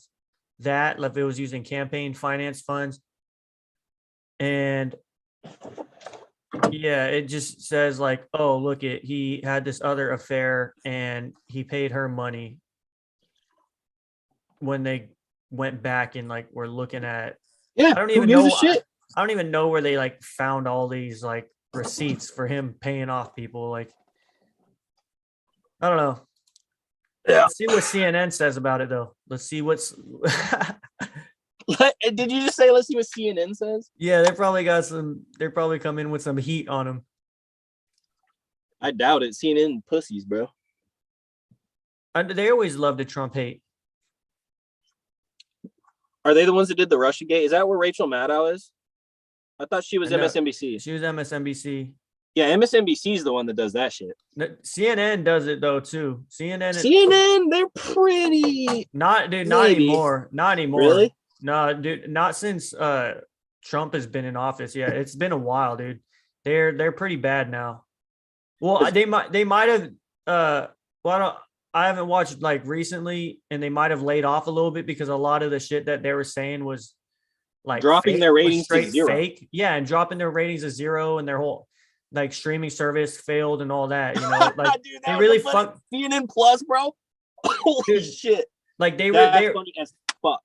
that. Like it was using campaign finance funds, and yeah, it just says like, oh, look it, he had this other affair, and he paid her money when they went back and like were looking at. Yeah, I don't who even gives a know. shit? I don't even know where they like found all these like receipts for him paying off people. Like, I don't know. Yeah. Let's see what CNN says about it, though. Let's see what's. Did you just say let's see what CNN says? Yeah, they probably got some. They probably come in with some heat on him. I doubt it. CNN pussies, bro. They always love to Trump hate. Are they the ones that did the Russia Gate? Is that where Rachel Maddow is? I thought she was MSNBC. She was MSNBC. Yeah, MSNBC is the one that does that shit. CNN does it though too. CNN, they're pretty. Not anymore. Not anymore. Really? No, dude. Not since Trump has been in office. Yeah, it's been a while, dude. They're pretty bad now. Well, they might have. Well, I haven't watched like recently, and they might have laid off a little bit because a lot of the shit that they were saying was like dropping their ratings to zero. Fake. Yeah, and dropping their ratings to zero, and their whole like streaming service failed and all that. You know, like dude, they really fucked CNN Plus, bro. Holy shit! Like they were funny as fuck.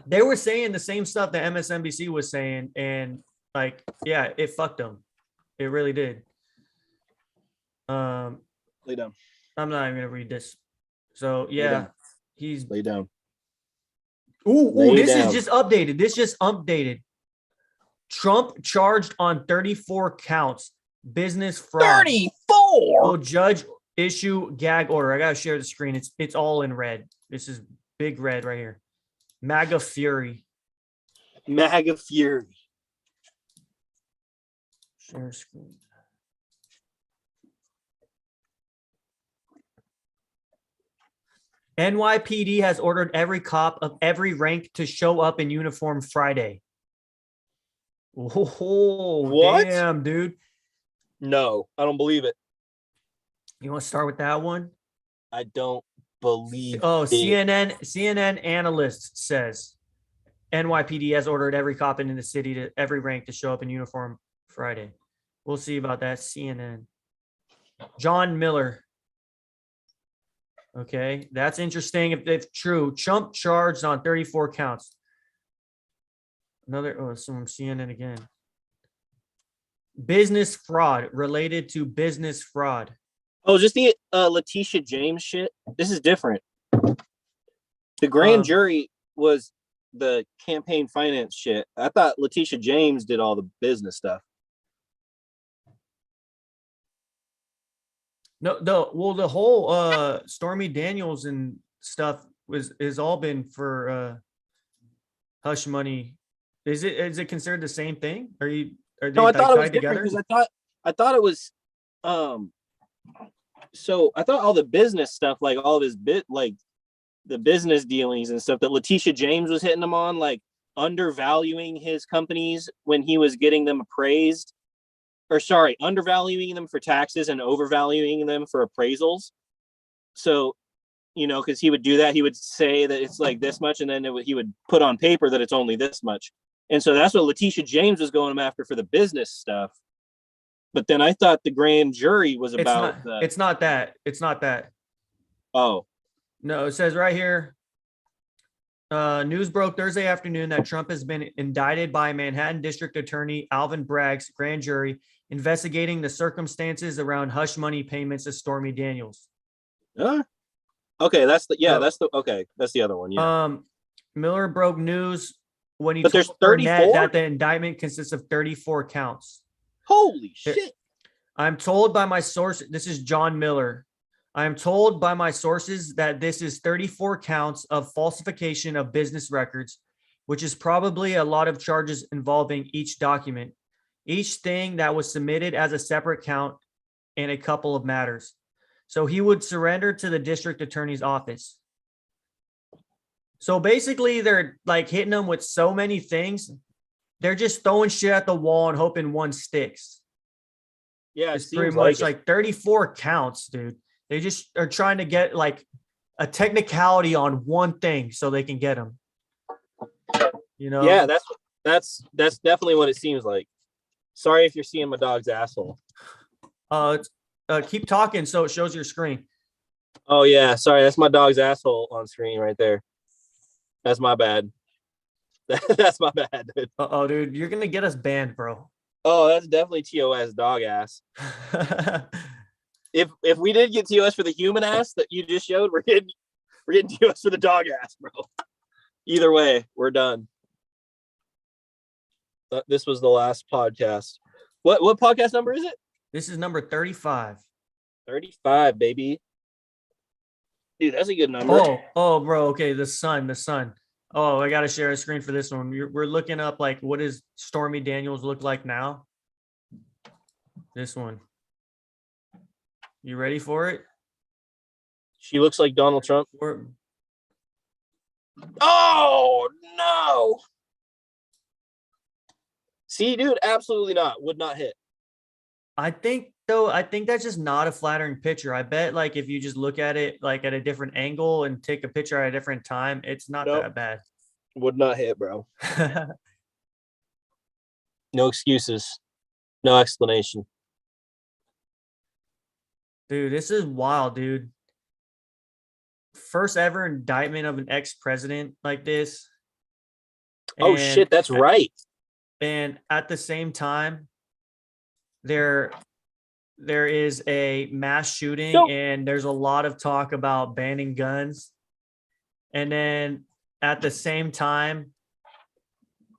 They were saying the same stuff that MSNBC was saying, and like, yeah, it fucked them. It really did. Lay down. I'm not even gonna read this. So yeah, he's lay down. This is just updated. This just updated. Trump charged on 34 counts. Business fraud. 34. Will judge issue gag order. I gotta share the screen. It's all in red. This is big red right here. MAGA Fury. MAGA Fury. Share screen. NYPD has ordered every cop of every rank to show up in uniform Friday. Oh, what? Damn, dude. No, I don't believe it. You want to start with that one? I don't believe it. CNN analyst says NYPD has ordered every cop in the city to every rank to show up in uniform Friday. We'll see about that. CNN. John Miller. Okay, that's interesting. If true, Trump charged on 34 counts. Some CNN again. Business fraud related to business fraud. Oh, just the Letitia James shit. This is different. The grand jury was the campaign finance shit. I thought Letitia James did all the business stuff. No, the whole Stormy Daniels and stuff is all been for hush money. Is it considered the same thing? Are they I thought it was together? Because I thought it was so I thought all the business stuff, like all of his like the business dealings and stuff that Letitia James was hitting him on, like undervaluing his companies when he was getting them appraised. Or sorry, undervaluing them for taxes and overvaluing them for appraisals. So, because he would do that, he would say that it's like this much, and then he would put on paper that it's only this much. And so that's what Letitia James was going after for the business stuff. But then I thought the grand jury was about. It's not that. It's not that. Oh. No, it says right here. News broke Thursday afternoon that Trump has been indicted by Manhattan District Attorney Alvin Bragg's grand jury investigating the circumstances around hush money payments to Stormy Daniels. Okay, that's the other one. Yeah. Miller broke news when he told there's 34 that the indictment consists of 34 counts. Holy shit. I'm told by my source, this is John Miller. I am told by my sources that this is 34 counts of falsification of business records, which is probably a lot of charges involving each document, each thing that was submitted as a separate count in a couple of matters. So he would surrender to the district attorney's office. So basically they're like hitting him with so many things they're just throwing shit at the wall and hoping one sticks. Yeah, it's pretty much like 34 counts, dude. They just are trying to get like a technicality on one thing so they can get them. You know? Yeah, that's definitely what it seems like. Sorry if you're seeing my dog's asshole. Keep talking so it shows your screen. Oh yeah, sorry, that's my dog's asshole on screen right there. That's my bad. That's my bad, dude. Oh, dude, you're gonna get us banned, bro. Oh, that's definitely TOS dog ass. If we did get TOS for the human ass that you just showed, we're getting TOS for the dog ass, bro. Either way, we're done. This was the last podcast. What podcast number is it? This is number 35. 35, baby. Dude, that's a good number. Oh, bro. Okay, the sun. Oh, I gotta share a screen for this one. We're looking up like what does Stormy Daniels look like now? This one. You ready for it? She looks like Donald Trump. Oh no! See, dude, absolutely not. Would not hit. I think that's just not a flattering picture. I bet like if you just look at it like at a different angle and take a picture at a different time, it's not that bad. Would not hit, bro. No excuses. No explanation. Dude, this is wild, dude. First ever indictment of an ex-president like this. Oh shit, that's right. And at the same time, there is a mass shooting and there's a lot of talk about banning guns. And then at the same time,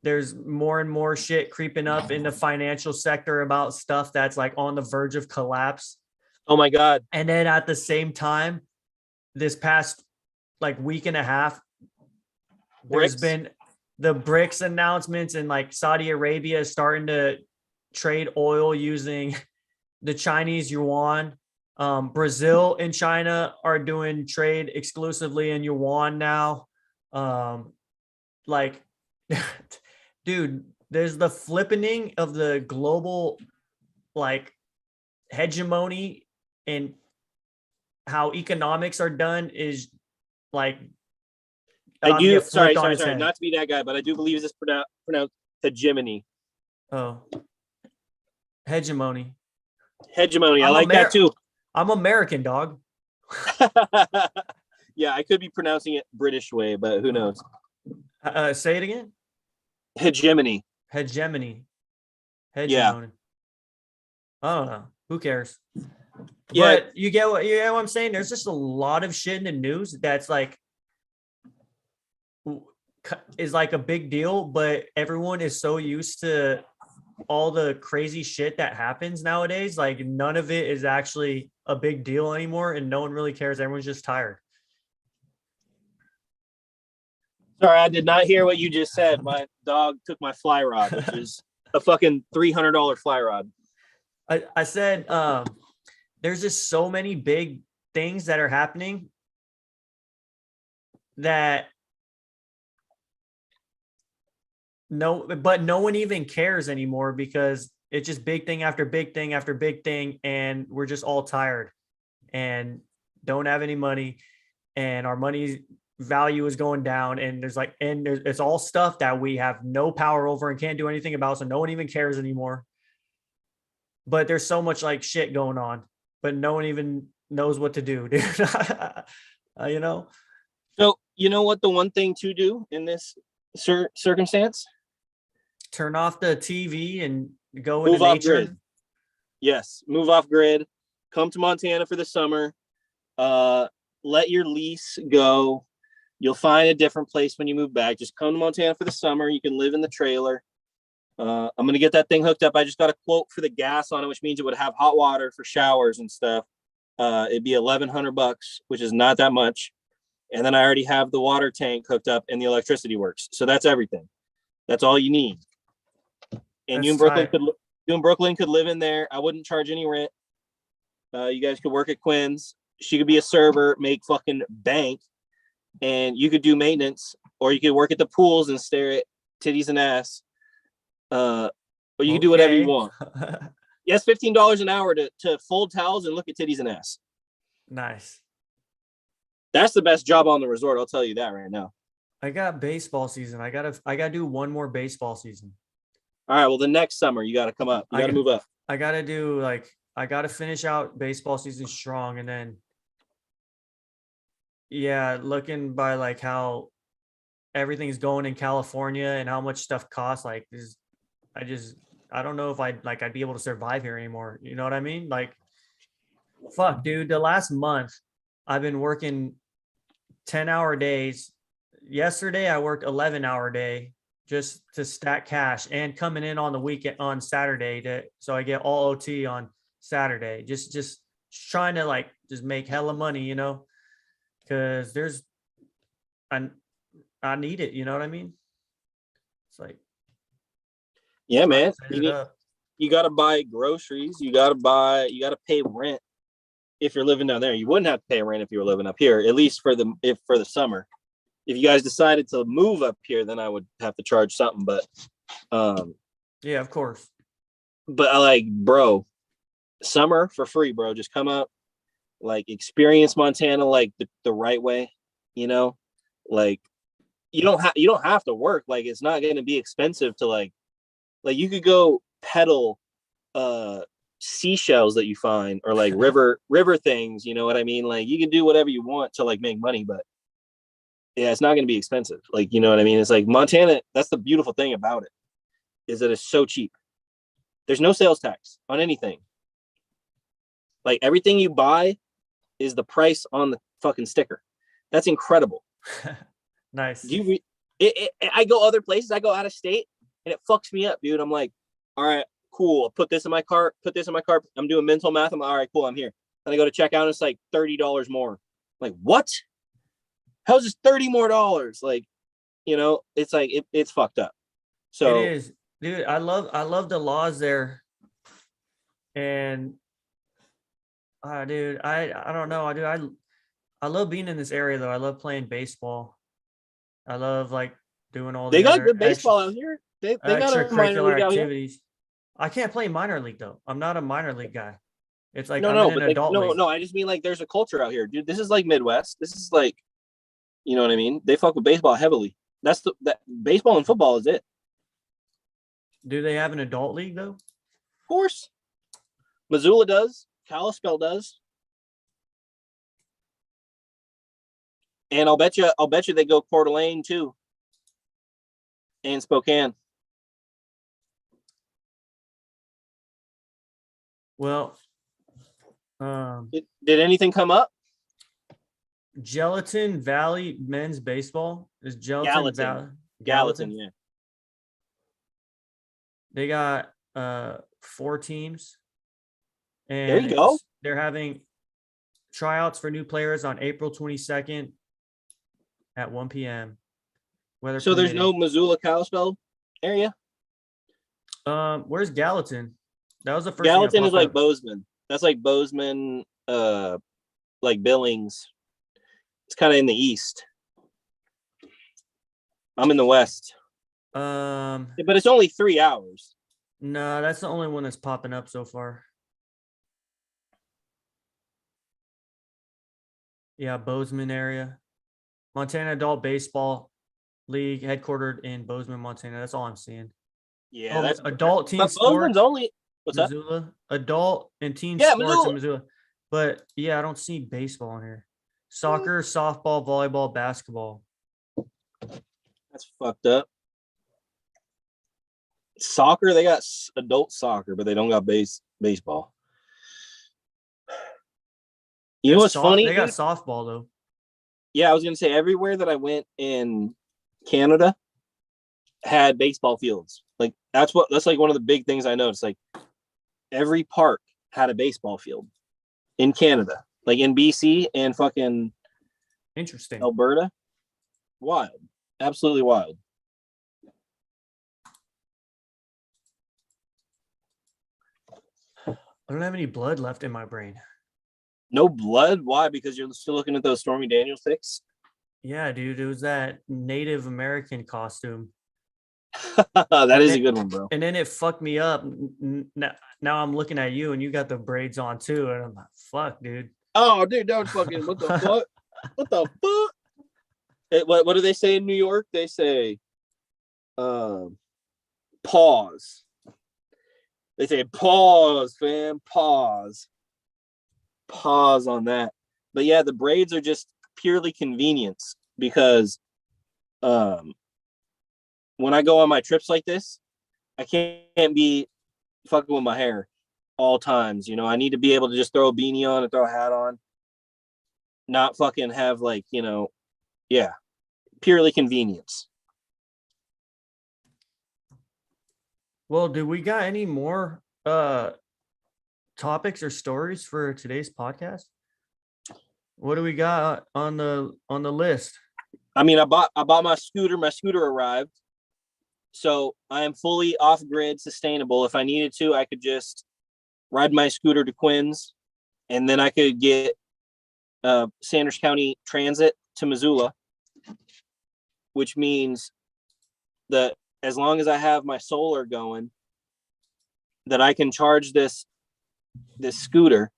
there's more and more shit creeping up in the financial sector about stuff that's like on the verge of collapse. Oh my God. And then at the same time, this past like week and a half, there's been the BRICS announcements and like Saudi Arabia is starting to trade oil using the Chinese yuan. Brazil and China are doing trade exclusively in yuan now. Like, dude, there's the flippening of the global like hegemony and how economics are done is like I do sorry not to be that guy, but I do believe this pronounced hegemony. Oh, hegemony. I like that too. I'm American, dog. Yeah, I could be pronouncing it British way, but who knows? Say it again. Hegemony. Yeah. I don't know. Who cares? Yeah. But you get what I'm saying? There's just a lot of shit in the news that's like is like a big deal, but everyone is so used to all the crazy shit that happens nowadays. Like none of it is actually a big deal anymore and no one really cares. Everyone's just tired. Sorry, I did not hear what you just said. My dog took my fly rod, which is a fucking $300 fly rod. I said there's just so many big things that are happening that no one even cares anymore because it's just big thing after big thing after big thing, and we're just all tired and don't have any money, and our money value is going down, and it's all stuff that we have no power over and can't do anything about, so no one even cares anymore. But there's so much like shit going on, but no one even knows what to do, dude. You know? So you know what the one thing to do in this circumstance? Turn off the TV and go into nature. Grid. Yes, move off grid. Come to Montana for the summer. Let your lease go. You'll find a different place when you move back. Just come to Montana for the summer. You can live in the trailer. I'm going to get that thing hooked up. I just got a quote for the gas on it, which means it would have hot water for showers and stuff. It'd be $1,100, which is not that much. And then I already have the water tank hooked up and the electricity works. So that's everything. That's all you need. And you in Brooklyn could live in there. I wouldn't charge any rent. You guys could work at Quinn's. She could be a server, make fucking bank, and you could do maintenance, or you could work at the pools and stare at titties and ass. But you can do whatever you want. Yes, $15 an hour to fold towels and look at titties and ass. Nice. That's the best job on the resort. I'll tell you that right now. I got baseball season. I gotta do one more baseball season. All right. Well, the next summer you got to come up. You got to move up. I gotta finish out baseball season strong, and then looking by like how everything's going in California and how much stuff costs, like I don't know if I'd be able to survive here anymore. You know what I mean? Like, fuck, dude, the last month I've been working 10-hour days. Yesterday I worked 11-hour day just to stack cash, and coming in on the weekend on Saturday so I get all OT on Saturday. Just trying to like just make hella money, you know, because I need it. You know what I mean? It's like, yeah, man. You got to buy groceries. You got to pay rent if you're living down there. You wouldn't have to pay rent if you were living up here, at least for the summer. If you guys decided to move up here, then I would have to charge something. But yeah, of course. But I like, bro, summer for free, bro. Just come up, like experience Montana like the right way, you know? Like you don't have to work. Like it's not going to be expensive to like you could go peddle seashells that you find, or like river things, you know what I mean? Like you can do whatever you want to like make money, but yeah, it's not going to be expensive. Like, you know what I mean? It's like Montana. That's the beautiful thing about it, is that it's so cheap. There's no sales tax on anything. Like everything you buy is the price on the fucking sticker. That's incredible. Nice. I go other places. I go out of state and it fucks me up, dude. I'm like, all right, cool. I'll put this in my cart. I'm doing mental math. I'm like, all right, cool. I'm here. Then I go to check out and it's like $30 more. I'm like, what? How's this $30 more? Like, you know, it's like it's fucked up. So it is, dude. I love the laws there, and dude, I don't know, dude. I love being in this area though. I love playing baseball. I love like doing all the got good baseball out here. They got a minor league activities. I can't play minor league though. I'm not a minor league guy. It's like adult league. I just mean like there's a culture out here, dude. This is like Midwest. This is like, you know what I mean? They fuck with baseball heavily. That baseball and football is it. Do they have an adult league though? Of course. Missoula does. Kalispell does. And I'll bet you they go Coeur d'Alene too. And Spokane. Well, did anything come up? Gelatin Valley men's baseball is Gelatin Valley. Gallatin, yeah. They got 4 teams. And there you go. They're having tryouts for new players on April 22nd at 1 p.m. So there's no Missoula Kalispell area? Where's Gallatin? That was the first. Gallatin is like Bozeman. That's like Bozeman, like Billings. It's kind of in the east. I'm in the west. But it's only 3 hours. No, that's the only one that's popping up so far. Yeah, Bozeman area. Montana Adult Baseball League, headquartered in Bozeman, Montana. That's all I'm seeing. Yeah, that's adult team sports. Bozeman's only Missoula. That? Adult and team sports in Missoula. But yeah, I don't see baseball in here. Soccer, softball, volleyball, basketball. That's fucked up. Soccer, they got adult soccer, but they don't got baseball. You know what's funny? They got softball though. Yeah, I was gonna say everywhere that I went in Canada had baseball fields. Like that's like one of the big things I noticed. Like every park had a baseball field in Canada, like in BC and fucking interesting Alberta. Wild, absolutely wild. I don't have any blood left in my brain. No blood? Why? Because you're still looking at those Stormy Daniels pics? Yeah, dude. It was that Native American costume. That is a good one, bro. And then it fucked me up. Now I'm looking at you and you got the braids on too. And I'm like, fuck, dude. Oh, dude, that was fucking, what the fuck? What the fuck? What do they say in New York? They say, pause. They say, pause, fam, pause. Pause on that. But yeah, the braids are just purely convenience because when I go on my trips like this, I can't be fucking with my hair all times. You know, I need to be able to just throw a beanie on and throw a hat on, not fucking have like, you know, yeah, purely convenience. Well, do we got any more topics or stories for today's podcast? What do we got on the list? I mean, I bought my scooter. My scooter arrived. So I am fully off-grid sustainable. If I needed to, I could just ride my scooter to Quinn's, and then I could get Sanders County Transit to Missoula, which means that as long as I have my solar going, that I can charge this scooter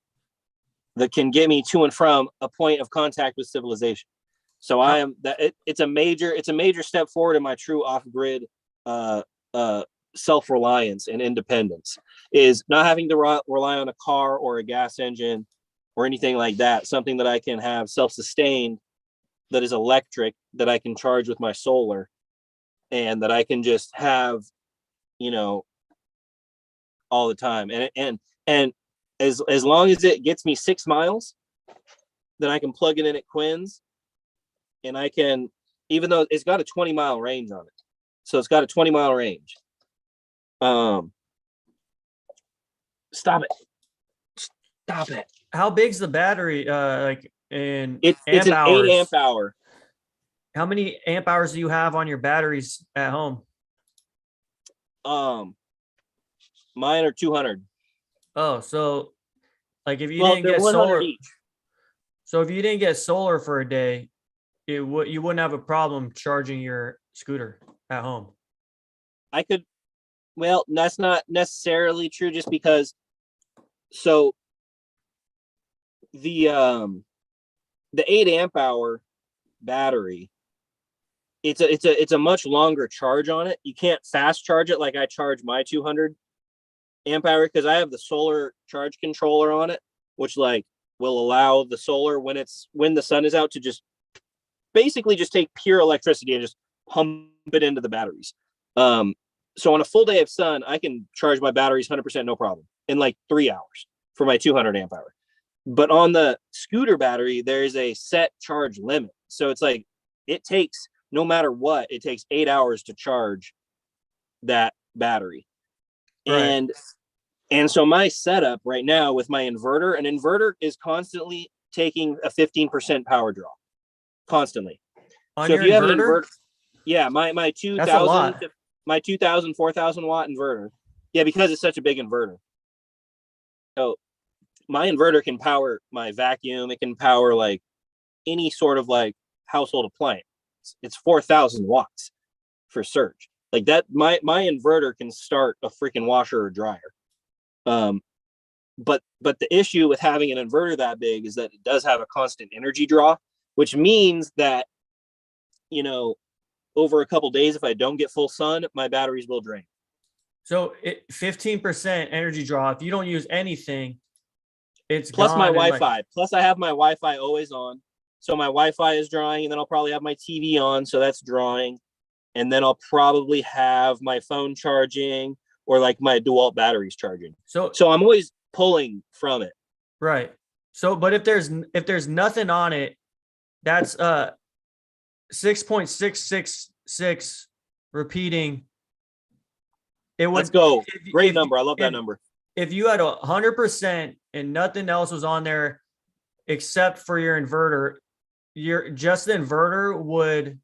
that can get me to and from a point of contact with civilization. So I am that it's a major step forward in my true off-grid self-reliance and independence, is not having to rely on a car or a gas engine or anything like that. Something that I can have self-sustained, that is electric, that I can charge with my solar, and that I can just have, you know, all the time. And as long as it gets me 6 miles, then I can plug it in at Quinn's, and I can, even though it's got a 20-mile range on it. So it's got a 20-mile range. Stop it. How big's the battery? Like in it's an hours? 8 amp hour. How many amp hours do you have on your batteries at home? Mine are 200. Oh, so like if you didn't get solar each. So if you didn't get solar for a day, you wouldn't have a problem charging your scooter at home. I could, well, that's not necessarily true, just because, so the 8 amp hour battery, it's a much longer charge on it. You can't fast charge it like I charge my 200 amp hour, because I have the solar charge controller on it, which like will allow the solar when the sun is out to just basically just take pure electricity and just pump it into the batteries. So on a full day of sun, I can charge my batteries 100% no problem in like 3 hours for my 200 amp hour. But on the scooter battery, there's a set charge limit. So it's like, it takes, no matter what, it takes 8 hours to charge that battery. Right. And so my setup right now with my inverter, an inverter is constantly taking a 15% power draw, constantly. On so if you inverter? Have an inverter, yeah, my 2000 4000 watt inverter, yeah, because it's such a big inverter. So my inverter can power my vacuum. It can power like any sort of like household appliance. It's 4000 watts for surge. Like that, my inverter can start a freaking washer or dryer. But the issue with having an inverter that big is that it does have a constant energy draw, which means that, you know, over a couple days, if I don't get full sun, my batteries will drain. So 15% energy draw. If you don't use anything, it's plus gone. My Wi-Fi. Like, plus I have my Wi-Fi always on. So my Wi-Fi is drawing, and then I'll probably have my TV on. So that's drawing. And then I'll probably have my phone charging, or like my DeWalt batteries charging. So I'm always pulling from it. Right. So, but if there's nothing on it, that's 6.666 repeating. It would, let's go. Great number. I love that number. If you had 100% and nothing else was on there except for your inverter, just the inverter would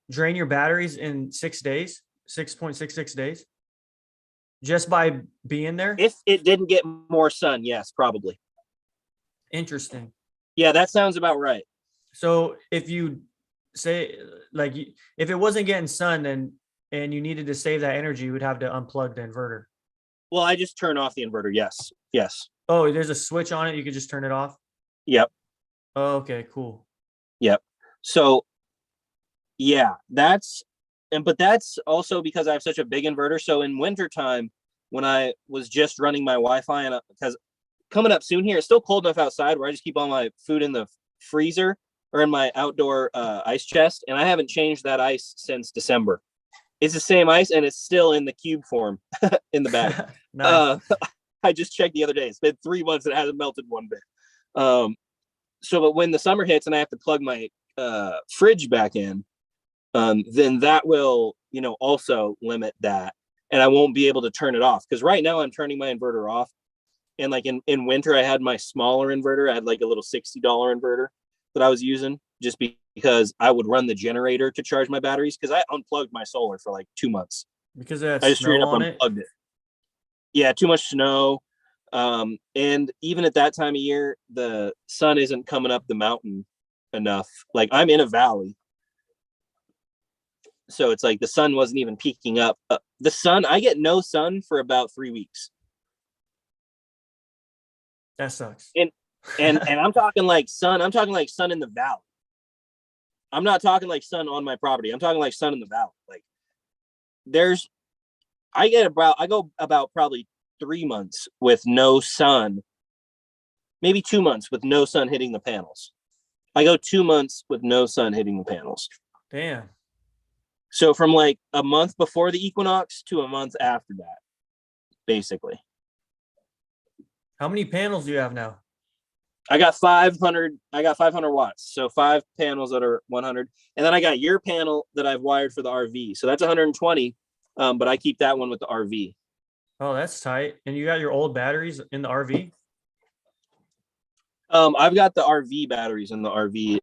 drain your batteries in 6 days, 6.66 days, just by being there. If it didn't get more sun, yes, probably. Interesting. Yeah, that sounds about right. So if you say, like, if it wasn't getting sun, then and you needed to save that energy, you would have to unplug the inverter. Well, I just turn off the inverter. Yes. Yes. Oh, there's a switch on it. You could just turn it off. Yep. Oh, okay, cool. Yep. So yeah, but that's also because I have such a big inverter. So in wintertime, when I was just running my Wi-Fi, and because coming up soon here, it's still cold enough outside where I just keep all my food in the freezer or in my outdoor ice chest, and I haven't changed that ice since December. It's the same ice, and it's still in the cube form in the bag. Nice. I just checked the other day. It's been 3 months and it hasn't melted one bit. But when the summer hits and I have to plug my fridge back in, then that will, also limit that, and I won't be able to turn it off. Because right now I'm turning my inverter off, and like in winter I had my smaller inverter. I had like a little $60 inverter that I was using just because I would run the generator to charge my batteries, because I unplugged my solar for like 2 months. Because it I had just straight snow up on unplugged it. Yeah, too much snow. And even at that time of year, the sun isn't coming up the mountain enough. Like, I'm in a valley, so it's like the sun wasn't even peeking up. I get no sun for about 3 weeks. That sucks. And I'm talking like sun. I'm talking like sun in the valley. I'm not talking like sun on my property. I'm talking like sun in the valley. Like, I go about probably 3 months with no sun, maybe 2 months with no sun hitting the panels. I go 2 months with no sun hitting the panels. Damn. So from like a month before the equinox to a month after that, basically. How many panels do you have now? I got 500 watts. So 5 panels that are 100. And then I got your panel that I've wired for the RV. So that's 120. But I keep that one with the RV. Oh, that's tight. And you got your old batteries in the RV? I've got the RV batteries in the RV.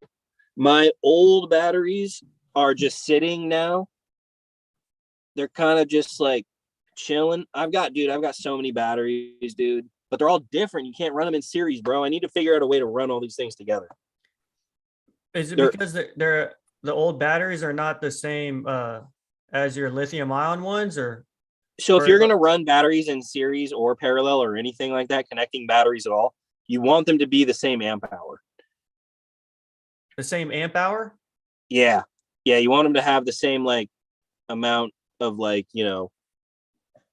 My old batteries are just sitting now. They're kind of just like chilling. I've got so many batteries, dude, but they're all different. You can't run them in series, bro. I need to figure out a way to run all these things together. Is it because the old batteries are not the same as your lithium ion ones, or? So if you're going to run batteries in series or parallel or anything like that, connecting batteries at all, you want them to be the same amp hour. The same amp hour? Yeah. Yeah. You want them to have the same like amount of like,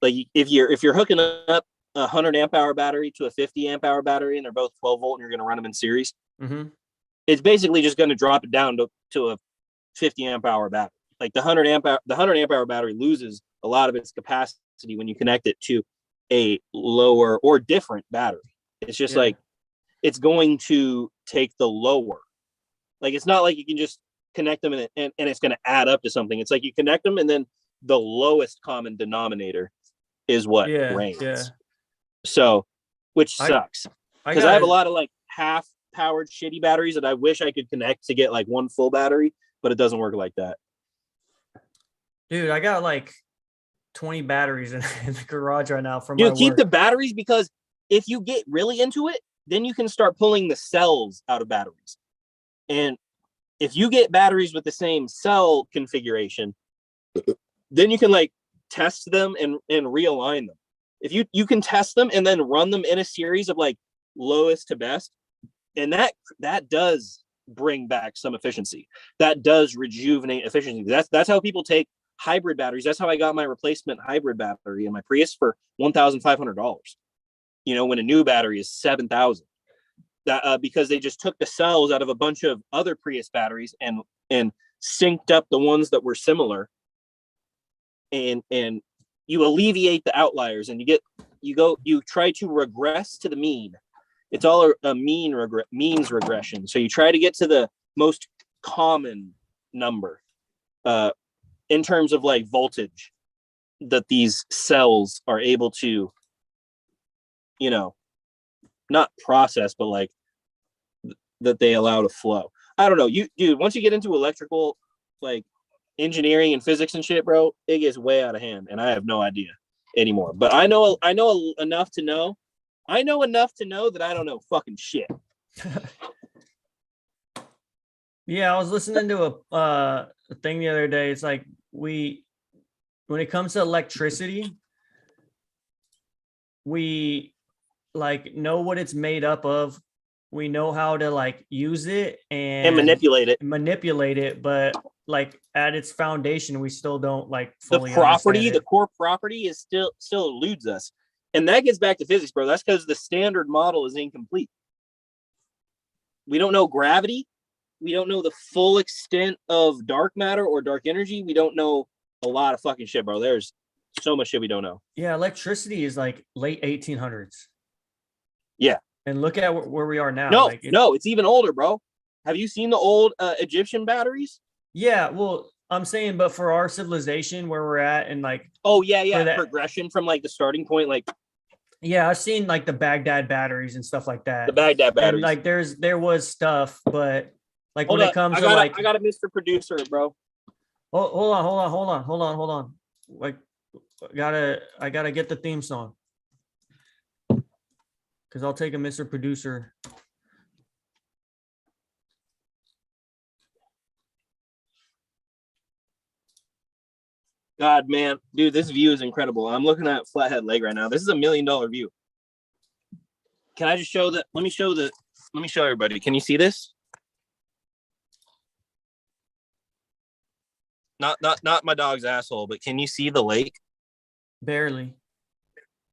like if you're hooking up a 100 amp hour battery to a 50 amp hour battery and they're both 12 volt and you're going to run them in series, it's basically just going to drop it down to a 50 amp hour battery. Like the 100 amp hour battery loses a lot of its capacity when you connect it to a lower or different battery. It's just like, it's going to take the lower. Like, it's not like you can just connect them and it's going to add up to something. It's like you connect them and then the lowest common denominator is what reigns. Yeah. So, which sucks, because I have a lot of like half powered shitty batteries that I wish I could connect to get like one full battery, but it doesn't work like that. Dude, I got like 20 batteries in the garage right now from my work. Keep the batteries, because if you get really into it, then you can start pulling the cells out of batteries. And if you get batteries with the same cell configuration, then you can like test them and realign them. If you can test them and then run them in a series of like lowest to best, and that does bring back some efficiency. That does rejuvenate efficiency. That's how people take hybrid batteries. That's how I got my replacement hybrid battery in my Prius for $1,500. When a new battery is $7,000. That because they just took the cells out of a bunch of other Prius batteries and synced up the ones that were similar, and you alleviate the outliers, and you try to regress to the mean. It's all a means regression. So you try to get to the most common number in terms of like voltage that these cells are able to, not process, but like that they allow to flow. I don't know. Dude, once you get into electrical, like engineering and physics and shit, bro, it gets way out of hand, and I have no idea anymore. But I know enough to know. I know enough to know that I don't know fucking shit. Yeah, I was listening to a thing the other day. It's like when it comes to electricity, we like know what it's made up of. We know how to like use it and manipulate it, but like at its foundation, we still don't like fully the core property is still eludes us. And that gets back to physics, bro. That's because the standard model is incomplete. We don't know gravity. We don't know the full extent of dark matter or dark energy. We don't know a lot of fucking shit, bro. There's so much shit we don't know. Yeah, electricity is like late 1800s. Yeah. And look at where we are now. No, it's even older, bro. Have you seen the old Egyptian batteries? Yeah, well, I'm saying, but for our civilization where we're at and like... Oh, yeah. Progression from like the starting point, like... Yeah, I've seen like the Baghdad batteries and stuff like that. The Baghdad batteries. And like there was stuff, but like when it comes to like... I got a Mr. Producer, bro. Oh, hold on. Like, I gotta get the theme song. Because I'll take a Mr. Producer. God, man. Dude, this view is incredible. I'm looking at Flathead Lake right now. This is $1 million view. Can I just show that? Let me show everybody. Can you see this? Not my dog's asshole, but can you see the lake? Barely.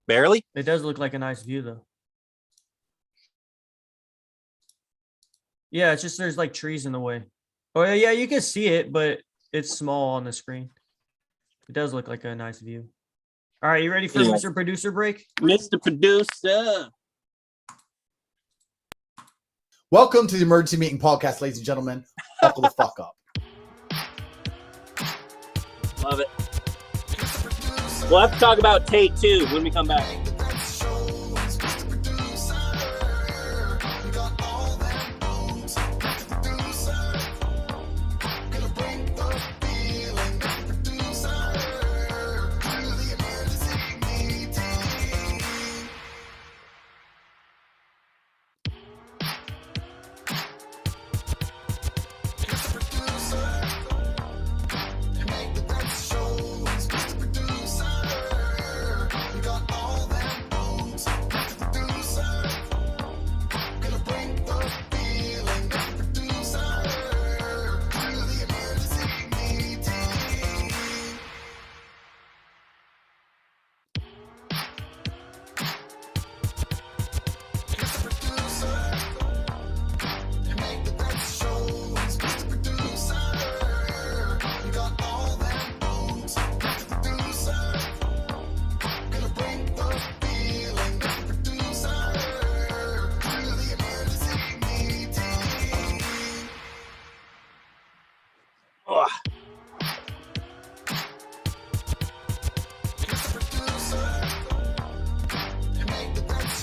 Barely? It does look like a nice view, though. Yeah, it's just there's like trees in the way. Oh, yeah, you can see it, but it's small on the screen. It does look like a nice view. All right, you ready for Mr. Producer break? Mr. Producer. Welcome to the Emergency Meeting Podcast, ladies and gentlemen. Buckle the fuck up. Love it. We'll have to talk about Tate too when we come back.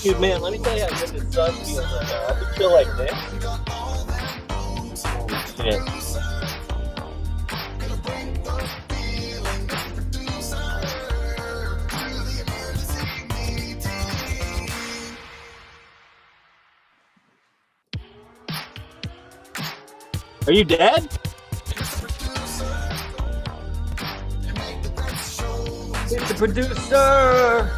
Dude, man, let me tell you how good this sun feels right now. I can feel like this. Holy shit. Are you dead? Mr. Producer!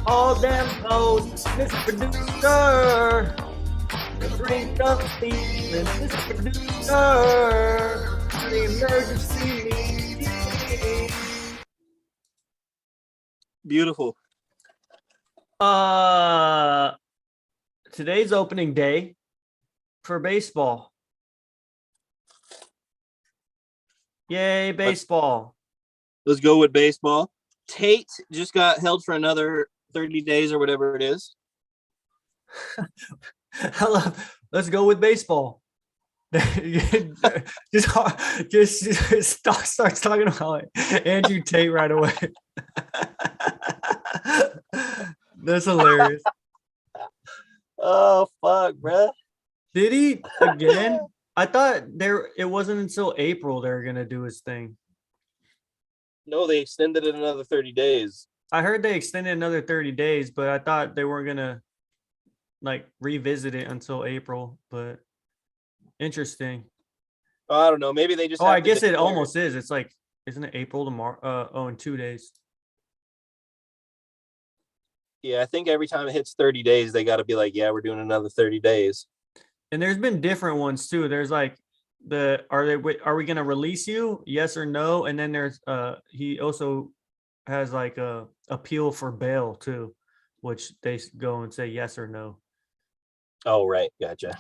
All them posts, Mr. Producer! Bring the feeling, Mr. Producer! The emergency meeting. Beautiful. Today's opening day for baseball. Yay, baseball. Let's go with baseball. Tate just got held for another 30 days or whatever it is. Let's go with baseball. just starts talking about Andrew Tate right away. That's hilarious. Oh fuck, bro. Did he again? I thought it wasn't until April they were gonna do his thing. No, they extended it another 30 days. I heard they extended another 30 days, but I thought they weren't gonna like revisit it until April. But interesting. I don't know. Maybe they just. I guess it almost is. It's like Isn't it April tomorrow? In 2 days. Yeah, I think every time it hits 30 days, they got to be like, yeah, we're doing another 30 days. And there's been different ones too. There's like are we going to release you? Yes or no? And then there's he also has like a appeal for bail too, which they go and say yes or no. Oh, right. Gotcha.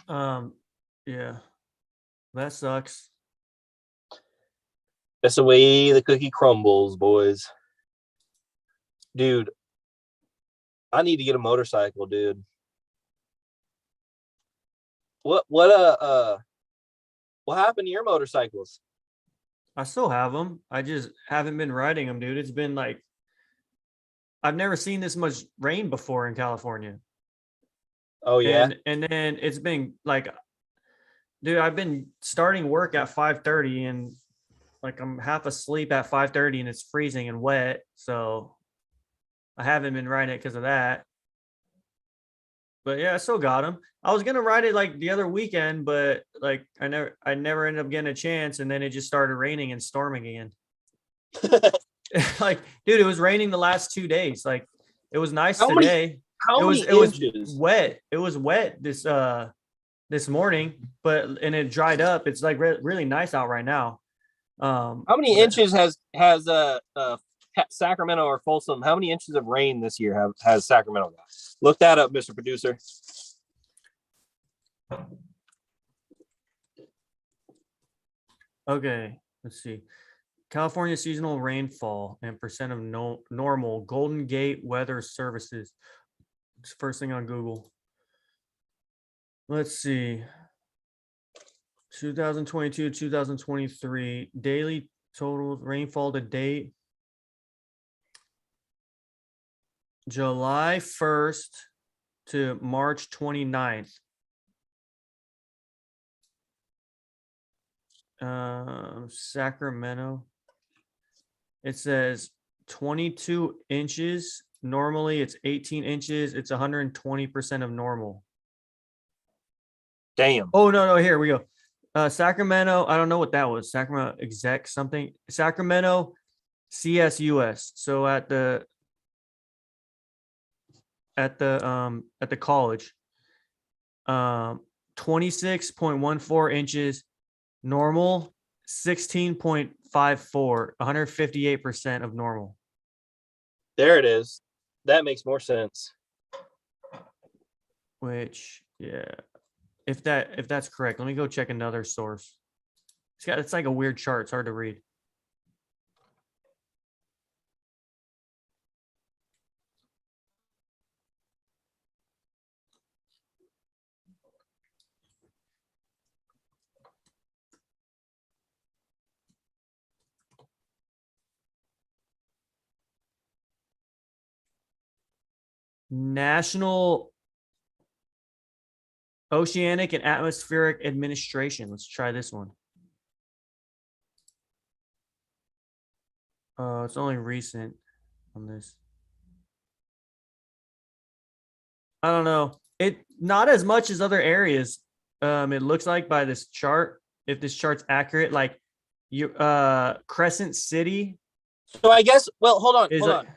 Yeah, that sucks. That's the way the cookie crumbles, boys. Dude, I need to get a motorcycle, dude. What happened to your motorcycles? I still have them. I just haven't been riding them, dude. It's been like I've never seen this much rain before in California. Oh yeah. And then it's been like, dude, I've been starting work at 5:30 and like I'm half asleep at 5:30 and it's freezing and wet. So I haven't been riding it because of that. But yeah, I still got them. I was gonna ride it like the other weekend, but like I never ended up getting a chance, and then it just started raining and storming again. Like, dude, it was raining the last 2 days. Like, it was nice today. It was wet. It was wet this morning, and it dried up. It's like really nice out right now. How many inches has Sacramento or Folsom? How many inches of rain this year has Sacramento got? Look that up, Mr. Producer. Okay, let's see. California seasonal rainfall and percent of normal. Golden Gate Weather Services. It's first thing on Google. Let's see. 2022, 2023 daily total rainfall to date. July 1st to March 29th. Sacramento. It says 22 inches. Normally it's 18 inches. It's 120% of normal. Damn. Oh, no. Here we go. Sacramento. I don't know what that was. Sacramento exec something. Sacramento CSUS. So at the college, 26.14 inches, normal 16.54, 158% of normal. There it is. That makes more sense. Which, yeah, if that's correct, let me go check another source. It's like a weird chart. It's hard to read. National Oceanic and Atmospheric Administration. Let's try this one. It's only recent on this. I don't know. It not as much as other areas. It looks like by this chart, if this chart's accurate, like Crescent City. So I guess, well, hold on.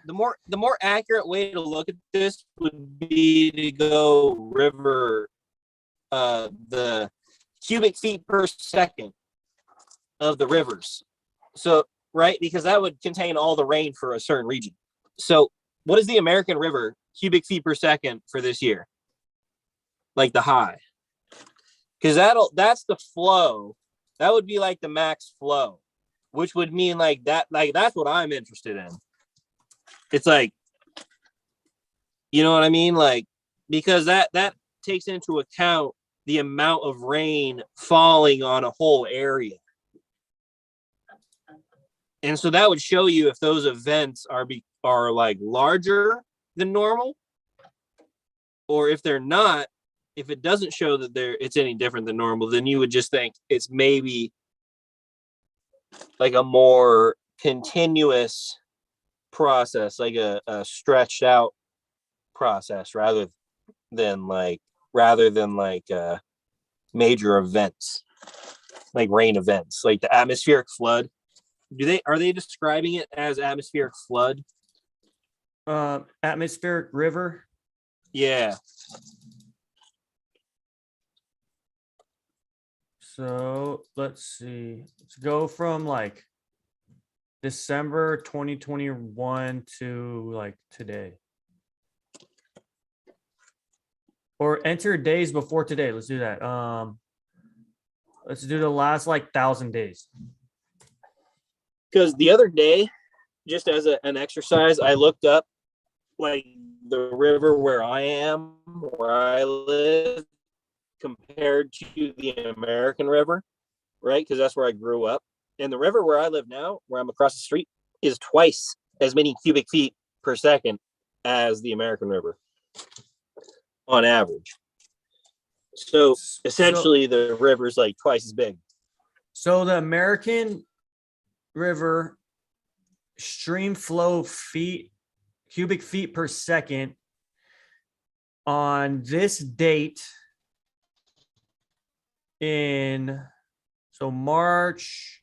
The more accurate way to look at this would be to go river, the cubic feet per second of the rivers. So, right, because that would contain all the rain for a certain region. So what is the American River cubic feet per second for this year? Like the high. Because that's the flow. That would be like the max flow, which would mean like that's what I'm interested in. It's like, you know what I mean? Like, because that takes into account the amount of rain falling on a whole area. And so that would show you if those events are like larger than normal, or if they're not. If it doesn't show that it's any different than normal, then you would just think it's maybe like a more continuous process, like a stretched out process rather than like major events, like rain events, like the atmospheric flood are they describing it as atmospheric flood? Atmospheric river. Yeah. So let's see. Let's go from like December 2021 to like today. Or enter days before today. Let's do that. Let's do the last like 1,000 days. Because the other day, just as an exercise, I looked up like the river where I live, compared to the American River, right? Because that's where I grew up. And the river where I live now, where I'm across the street, is twice as many cubic feet per second as the American River on average. So essentially, the river's like twice as big. So the American River stream flow cubic feet per second on this date in March.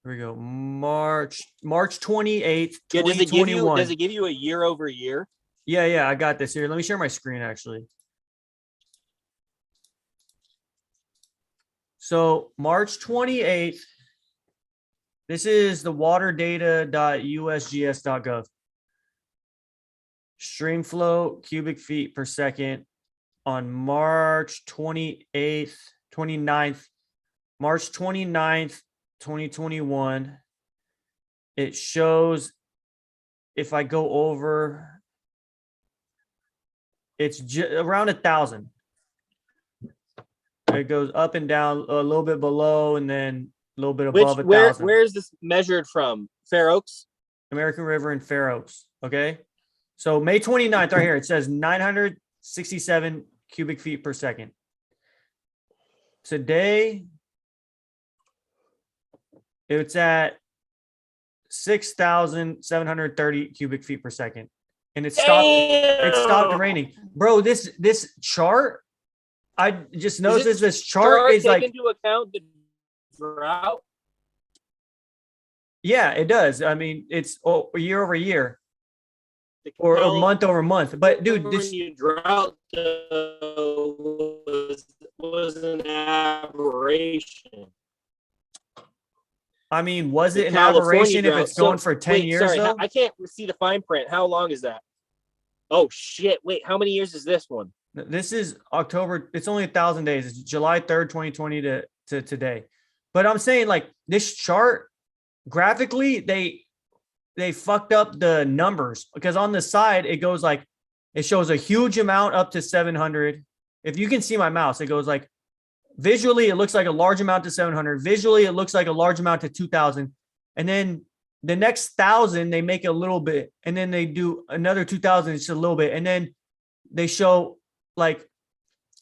Here we go. March 28th, 2021. Does it give you a year over year? Yeah, I got this here. Let me share my screen actually. So March 28th, this is the waterdata.usgs.gov. Stream flow cubic feet per second on March 28th, 29th, March 29th, 2021. It shows, if I go over, it's around 1,000. It goes up and down a little bit below and then a little bit above 1,000. Where is this measured from? Fair Oaks? American River and Fair Oaks. Okay. So May 29th, right here, it says 967 cubic feet per second. Today, it's at 6,730 cubic feet per second. And it stopped raining. Bro, this chart, I just noticed this chart is like into account the drought. Yeah, it does. I mean, it's year over year or month over month. But dude, this drought was an aberration. I mean, was it an aberration if it's going for 10 years? Sorry, I can't see the fine print. How long is that? Oh shit! Wait, how many years is this one? This is October. It's only 1,000 days. It's July 3rd, 2020 to today. But I'm saying, like, this chart graphically, they fucked up the numbers, because on the side it goes like, it shows a huge amount up to 700. If you can see my mouse, it goes like, visually it looks like a large amount to 700. Visually it looks like a large amount to 2,000. And then the next 1,000 they make a little bit, and then they do another 2,000, it's a little bit, and then they show like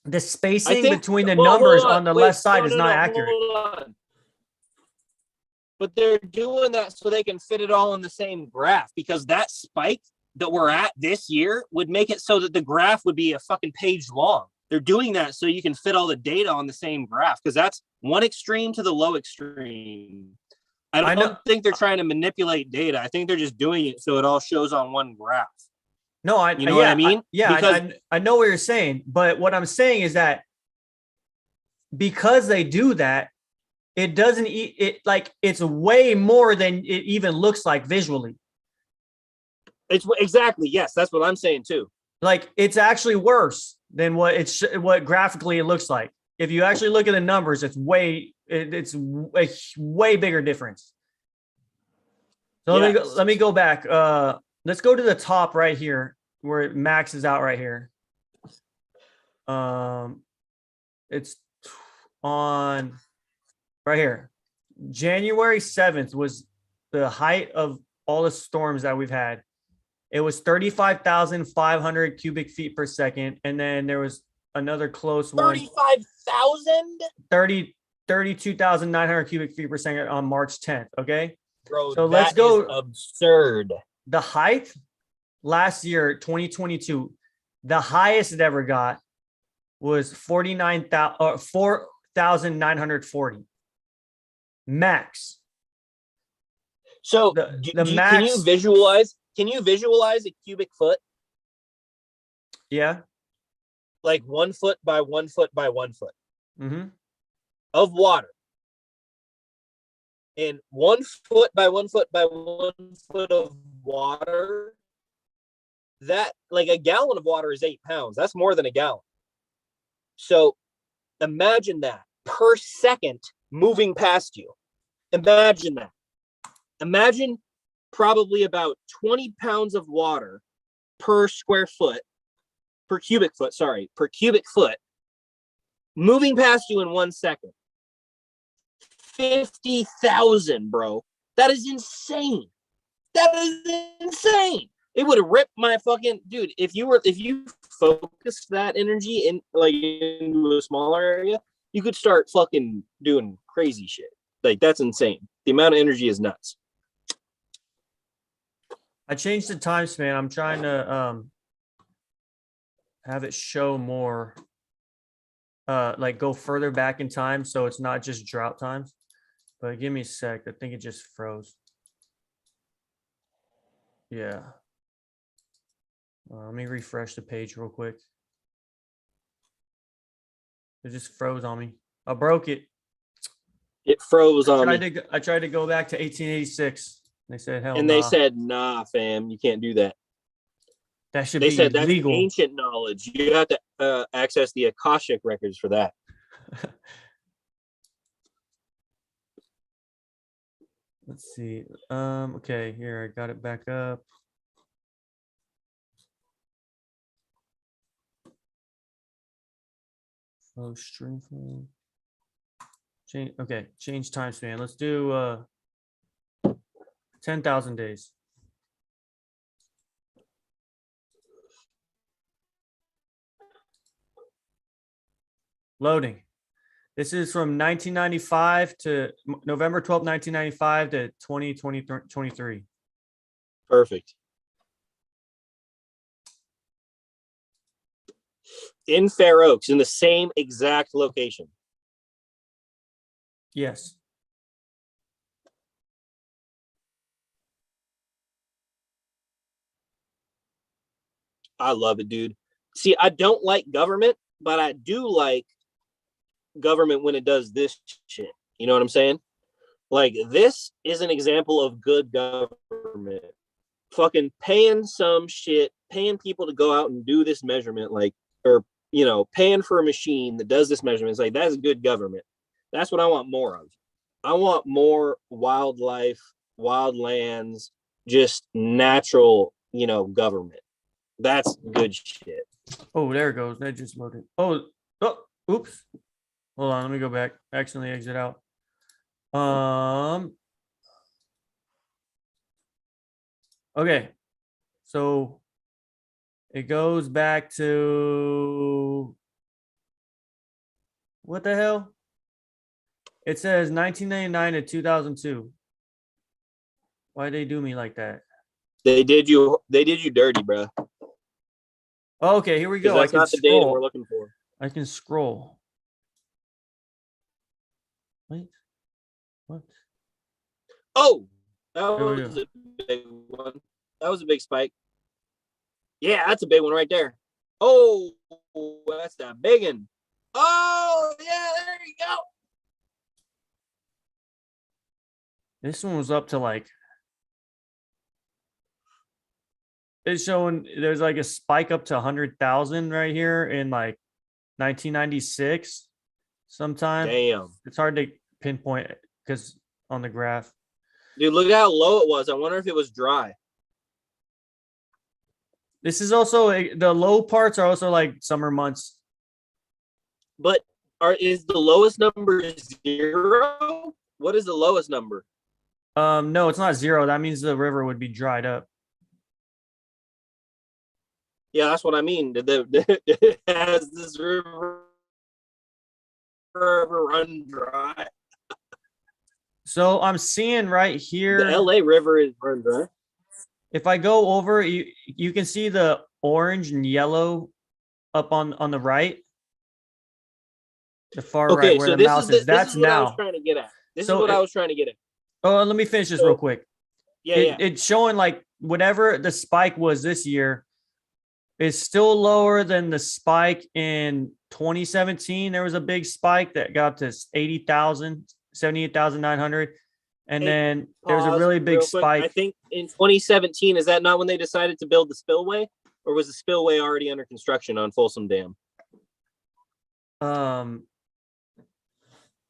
the spacing between the numbers on the left side is not accurate. But they're doing that so they can fit it all in the same graph, because that spike that we're at this year would make it so that the graph would be a fucking page long. They're doing that so you can fit all the data on the same graph, because that's one extreme to the low extreme. I don't think they're trying to manipulate data. I think they're just doing it so it all shows on one graph. No, you know what I mean? I know what you're saying, but what I'm saying is that because they do that, it doesn't like, it's way more than it even looks like visually. It's exactly, yes, that's what I'm saying too. Like, it's actually worse than what graphically it looks like. If you actually look at the numbers, it's a way bigger difference. So yes. Let me go back. Let's go to the top right here where it maxes out right here. It's on right here. January 7th was the height of all the storms that we've had. It was 35,500 cubic feet per second. And then there was another close one. 35,000? 32,900 cubic feet per second on March 10th. Okay. Bro, so let's go. Absurd. The height last year, 2022, the highest it ever got was 4,940. Max. So max. Can you visualize? Can you visualize a cubic foot? Yeah. Like 1 foot by 1 foot by 1 foot of water. And 1 foot by 1 foot by 1 foot of water, that like a gallon of water is 8 pounds. That's more than a gallon. So imagine that per second moving past you. Imagine that. Imagine probably about 20 pounds of water per cubic foot moving past you in 1 second. 50,000, bro. That is insane. It would rip my fucking dude. If you focused that energy into a smaller area, you could start fucking doing crazy shit. Like, that's insane. The amount of energy is nuts. I changed the time span. I'm trying to have it show more, like go further back in time, so it's not just drought times. But give me a sec. I think it just froze. Yeah. Let me refresh the page real quick. It just froze on me. I broke it. It froze on me. I tried to go back to 1886. They said, hell, they said, nah, fam, you can't do that. That should be illegal. That's ancient knowledge. You have to access the Akashic records for that. Let's see. Okay, here, I got it back up. Oh, string flow. Change. Okay, change time span. Let's do 10,000 days. Loading. This is from 1995 to November 12th, 1995 to 2023. Perfect. In Fair Oaks, in the same exact location. Yes. I love it, dude. See, I don't like government, but I do like government when it does this shit. You know what I'm saying? Like, this is an example of good government. Fucking paying some shit, paying people to go out and do this measurement, like, or, you know, paying for a machine that does this measurement. It's like, that's good government. That's what I want more of. I want more wildlife, wild lands, just natural, you know, government. That's good shit. Oh, there it goes. That just loaded. Oh, oops. Hold on, let me go back. Accidentally exit out. Okay. So it goes back to what the hell? It says 1999 to 2002. Why'd they do me like that? They did you dirty, bro. Okay, here we go. That's not the data we're looking for. I can scroll. Wait, what? Oh, that was a big one. That was a big spike. Yeah, that's a big one right there. Oh, that's a big one. Oh, yeah, there you go. This one was up to like, it's showing there's like a spike up to 100,000 right here in like 1996 sometime. Damn. It's hard to pinpoint because on the graph. Dude, look how low it was. I wonder if it was dry. This is also the low parts are also like summer months. But is the lowest number 0? What is the lowest number? No, it's not 0. That means the river would be dried up. Yeah, that's what I mean. Has this river ever run dry? So I'm seeing right here. The LA River is run dry. If I go over, you can see the orange and yellow up on the right. The far right where the mouse is. That's now. I was trying to get at. This is what I was trying to get at. Oh, let me finish this real quick. Yeah. It's showing like whatever the spike was this year is still lower than the spike in 2017. There was a big spike that got to 80,000, 78,900. And then there was a really big spike. I think in 2017, is that not when they decided to build the spillway? Or was the spillway already under construction on Folsom Dam? Or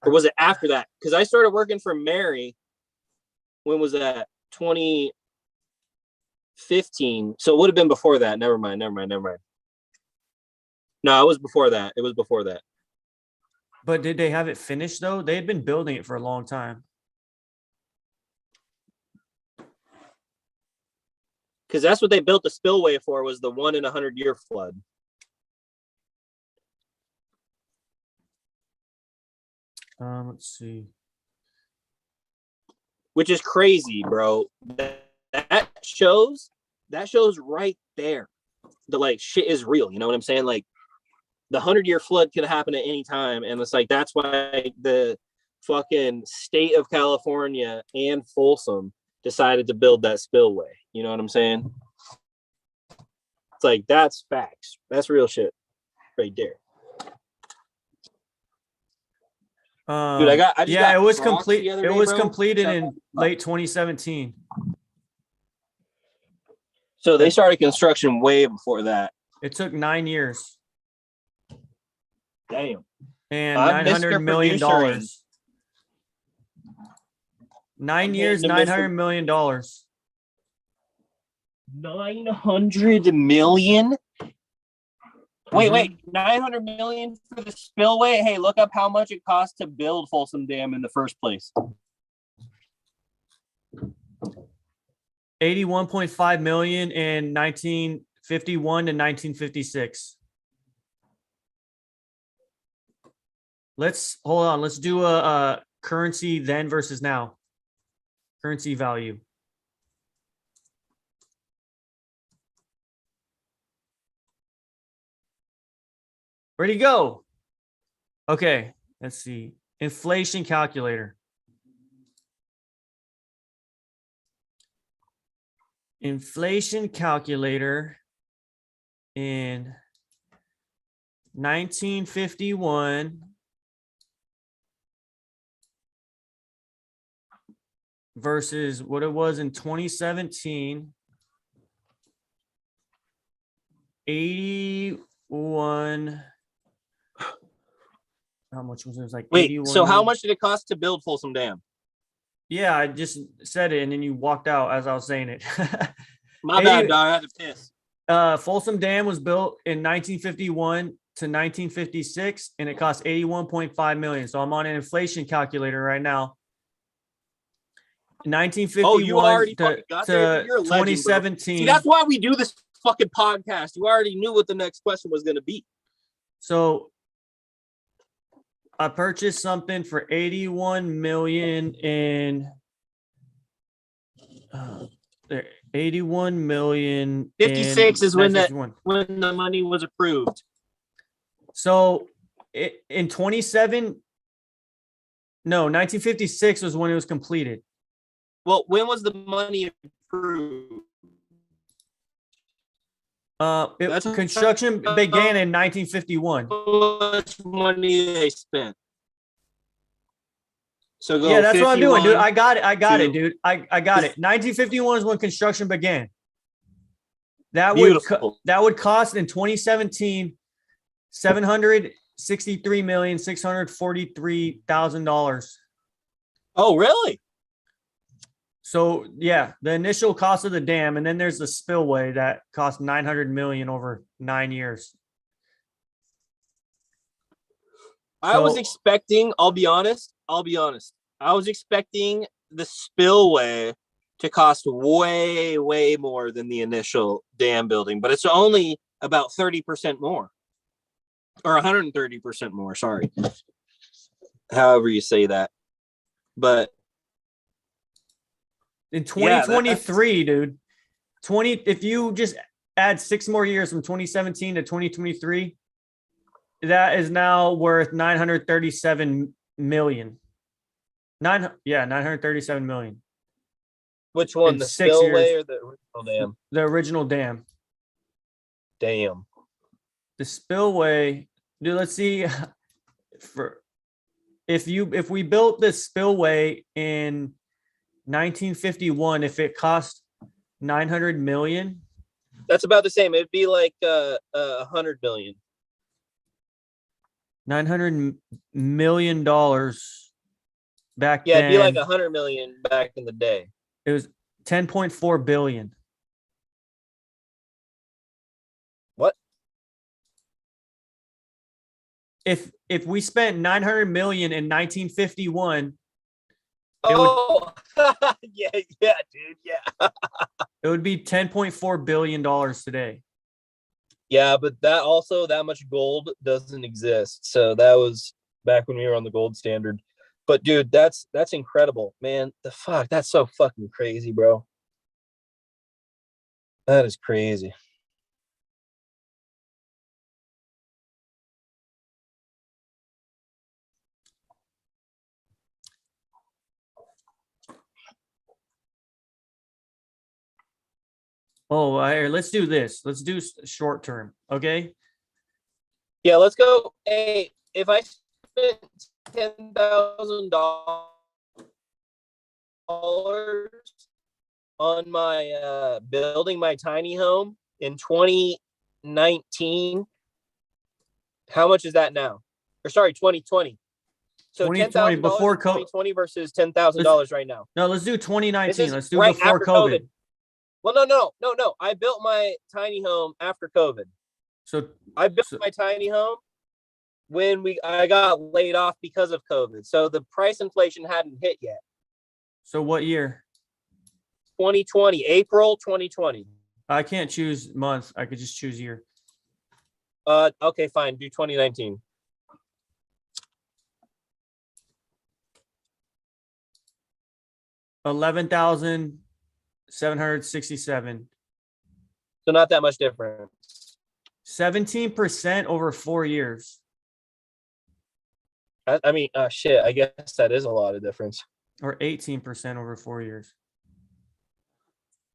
was it after that? Because I started working for Mary. When was that? 2015. So it would have been before that. Never mind. No, it was before that. But did they have it finished though? They had been building it for a long time. Because that's what they built the spillway for, was the 1 in 100-year flood. Let's see. Which is crazy, bro. That shows right there that like shit is real. You know what I'm saying? Like the 100-year flood could happen at any time, and it's like that's why the fucking state of California and Folsom decided to build that spillway. You know what I'm saying? It's like that's facts. That's real shit right there. Dude, it was complete. It was completed in late 2017. So they started construction way before that. It took 9 years. Damn. And $900 million. 9 years, $900 million. 900 million? Wait, 900 million for the spillway? Hey, look up how much it cost to build Folsom Dam in the first place. 81.5 million in 1951 to 1956. Hold on. Let's do a currency then versus now. Currency value. Where'd he go? Okay, let's see. Inflation calculator. Inflation calculator in 1951 versus what it was in 2017. 81. How much was it? It was like wait, 81. So how much did it cost to build Folsom Dam? Yeah, I just said it and then you walked out as I was saying it. My bad, dog. I had to piss. Folsom Dam was built in 1951 to 1956 and it cost 81.5 million. So I'm on an inflation calculator right now. 1951 to 2017. See, that's why we do this fucking podcast. You already knew what the next question was going to be. So I purchased something for 81 million in 81 million. 56 is when the money was approved. So in 1956 was when it was completed. Well, when was the money approved? Construction began in 1951. How much money they spent? So yeah, that's what I'm doing, dude. I got it, dude. I got it. 1951 is when construction began. That would cost in 2017 $763,643,000. Oh, really? So yeah, the initial cost of the dam, and then there's the spillway that cost 900 million over 9 years. I was expecting, I'll be honest. I was expecting the spillway to cost way, way more than the initial dam building, but it's only about 30% more. Or 130% more, sorry. However you say that. But in 2023, dude, if you just add 6 more years from 2017 to 2023, that is now worth 937 million. Yeah, 937 million. Which one, in the 6 spillway years. or the original dam? The original dam. Damn. The spillway, dude. Let's see. If we built this spillway in 1951, if it cost 900 million, That's about the same. It'd be like 100 million. $900 million back Yeah, it'd be like then. 100 million back in the day. It was 10.4 billion. What? If we spent 900 million in 1951, Oh, yeah, dude, yeah. it would be 10.4 billion dollars today. Yeah, but that much gold doesn't exist. So that was back when we were on the gold standard. But dude, that's incredible, man. That's so fucking crazy, bro. That is crazy. Oh, let's do this. Let's do short term. Okay. Yeah, let's go. Hey, if I spent $10,000 on my building my tiny home in 2019, how much is that now? Or sorry, 2020. So 2020 $10,000 before in 2020 versus $10,000 right now. No, let's do 2019. Let's do right before after COVID. Well, no. I built my tiny home after COVID. So I built my tiny home when I got laid off because of COVID. So the price inflation hadn't hit yet. So what year? 2020, April 2020. I can't choose month. I could just choose year. Okay, fine. Do 2019. $11,767. So not that much difference. 17% over 4 years. I mean, shit. I guess that is a lot of difference. Or 18% over 4 years.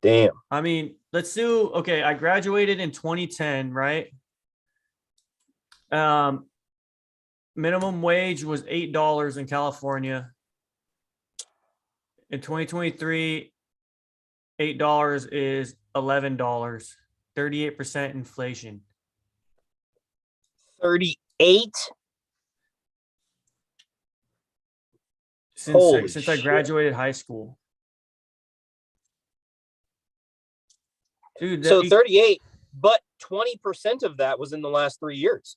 Damn. I mean, let's do. Okay, I graduated in 2010, right? Minimum wage was $8 in California. In 2023, $8 is $11. 38% inflation. 38. Since I graduated high school. Dude, so 38, but 20% of that was in the last 3 years.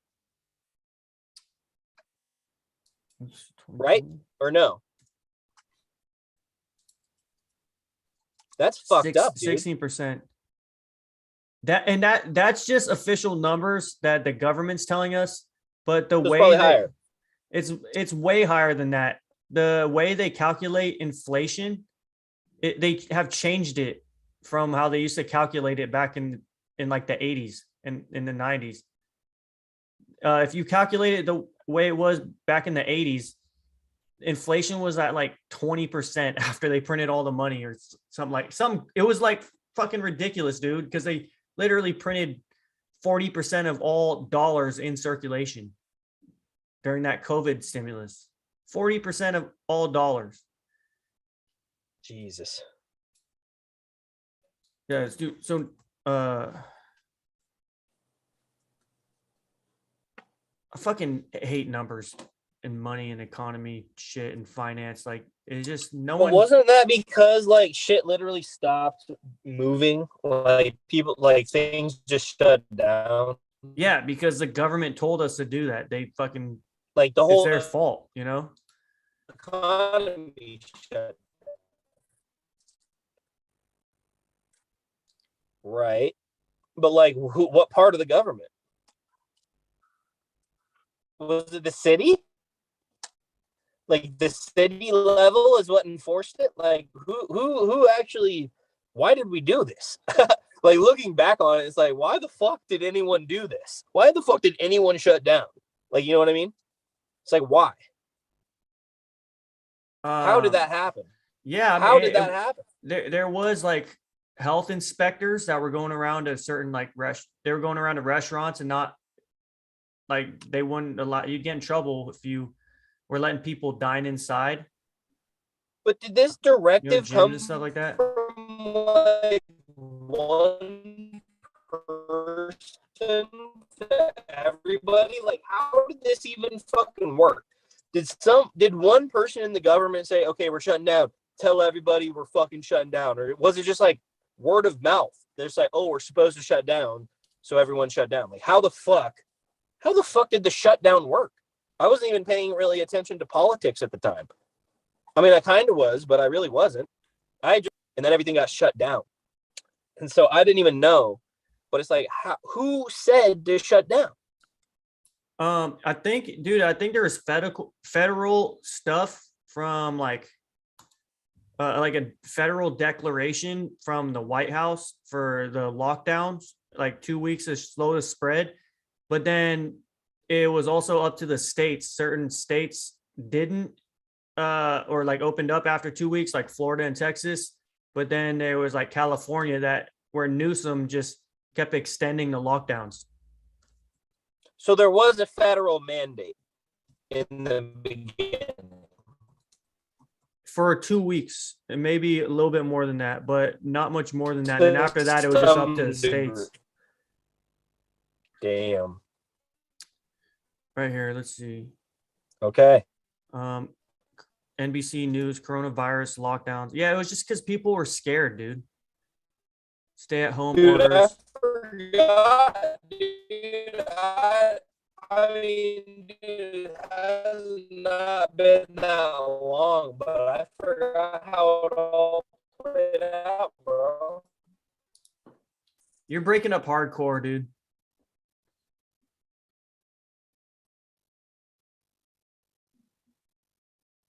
Right? Or no? That's fucked up, dude. 16%. That's just official numbers that the government's telling us, but the way higher. It's way higher than that. The way they calculate inflation, they have changed it from how they used to calculate it back in like the 80s and in the 90s. If you calculate it the way it was back in the 80s, inflation was at like 20% after they printed all the money or something. It was like fucking ridiculous, dude, because they literally printed 40% of all dollars in circulation during that COVID stimulus. 40% of all dollars. Jesus. Yeah, dude. So I fucking hate numbers and money and economy shit and finance. Like, it's just Wasn't that because like shit literally stopped moving? Like people, like things just shut down. Yeah, because the government told us to do that. They fucking like it's their fault, you know? Economy shut. Right. But like what part of the government? Was it the city? Like the city level is what enforced it? Like who actually, why did we do this? Like looking back on it, it's like, why the fuck did anyone do this? Why the fuck did anyone shut down? Like, you know what I mean? It's like, why? How did that happen? Yeah, I mean, how did that happen? There was like health inspectors that were going around to certain like they were going around to restaurants and not like they wouldn't allow you'd get in trouble if you were letting people dine inside. But did this directive gyms come and stuff like that from like one person to everybody? Like, how did this even fucking work? Did one person in the government say, okay, we're shutting down, tell everybody we're fucking shutting down? Or was it just like word of mouth? They're just like, oh, we're supposed to shut down, so everyone shut down. Like, how the fuck did the shutdown work? I wasn't even paying really attention to politics at the time. I mean, I kind of was, but I really wasn't. And then everything got shut down. And so I didn't even know. But it's like, who said to shut down? I think there was federal stuff from like a federal declaration from the White House for the lockdowns, like 2 weeks to slow the spread. But then it was also up to the states. Certain states didn't or like opened up after 2 weeks, like Florida and Texas. But then there was like California where Newsom just kept extending the lockdowns. So there was a federal mandate in the beginning. For 2 weeks, and maybe a little bit more than that, but not much more than that. And after that, it was just up to the states. Damn. Right here, let's see. Okay. NBC News, coronavirus lockdowns. Yeah, it was just because people were scared, dude. Stay at home orders. I forgot, dude. I mean, dude, it has not been that long, but I forgot how it all played out, bro. You're breaking up hardcore, dude.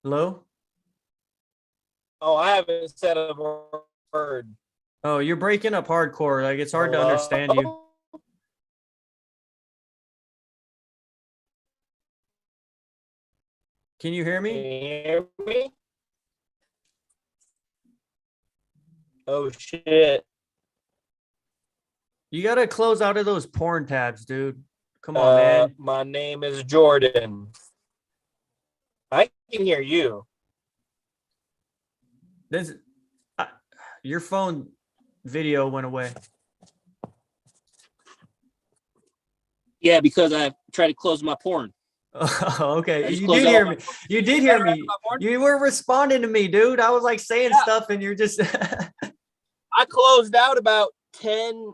Hello? Oh, I haven't said a word. Oh, you're breaking up hardcore. Like, it's hard to understand you. Can you hear me? Can you hear me? Oh, shit. You got to close out of those porn tabs, dude. Come on, man. My name is Jordan. I can hear you. Your phone video went away. Yeah, because I tried to close my porn. Oh, okay. You did hear me. You did hear me. You were responding to me, dude. I was like saying stuff and you're just I closed out about 10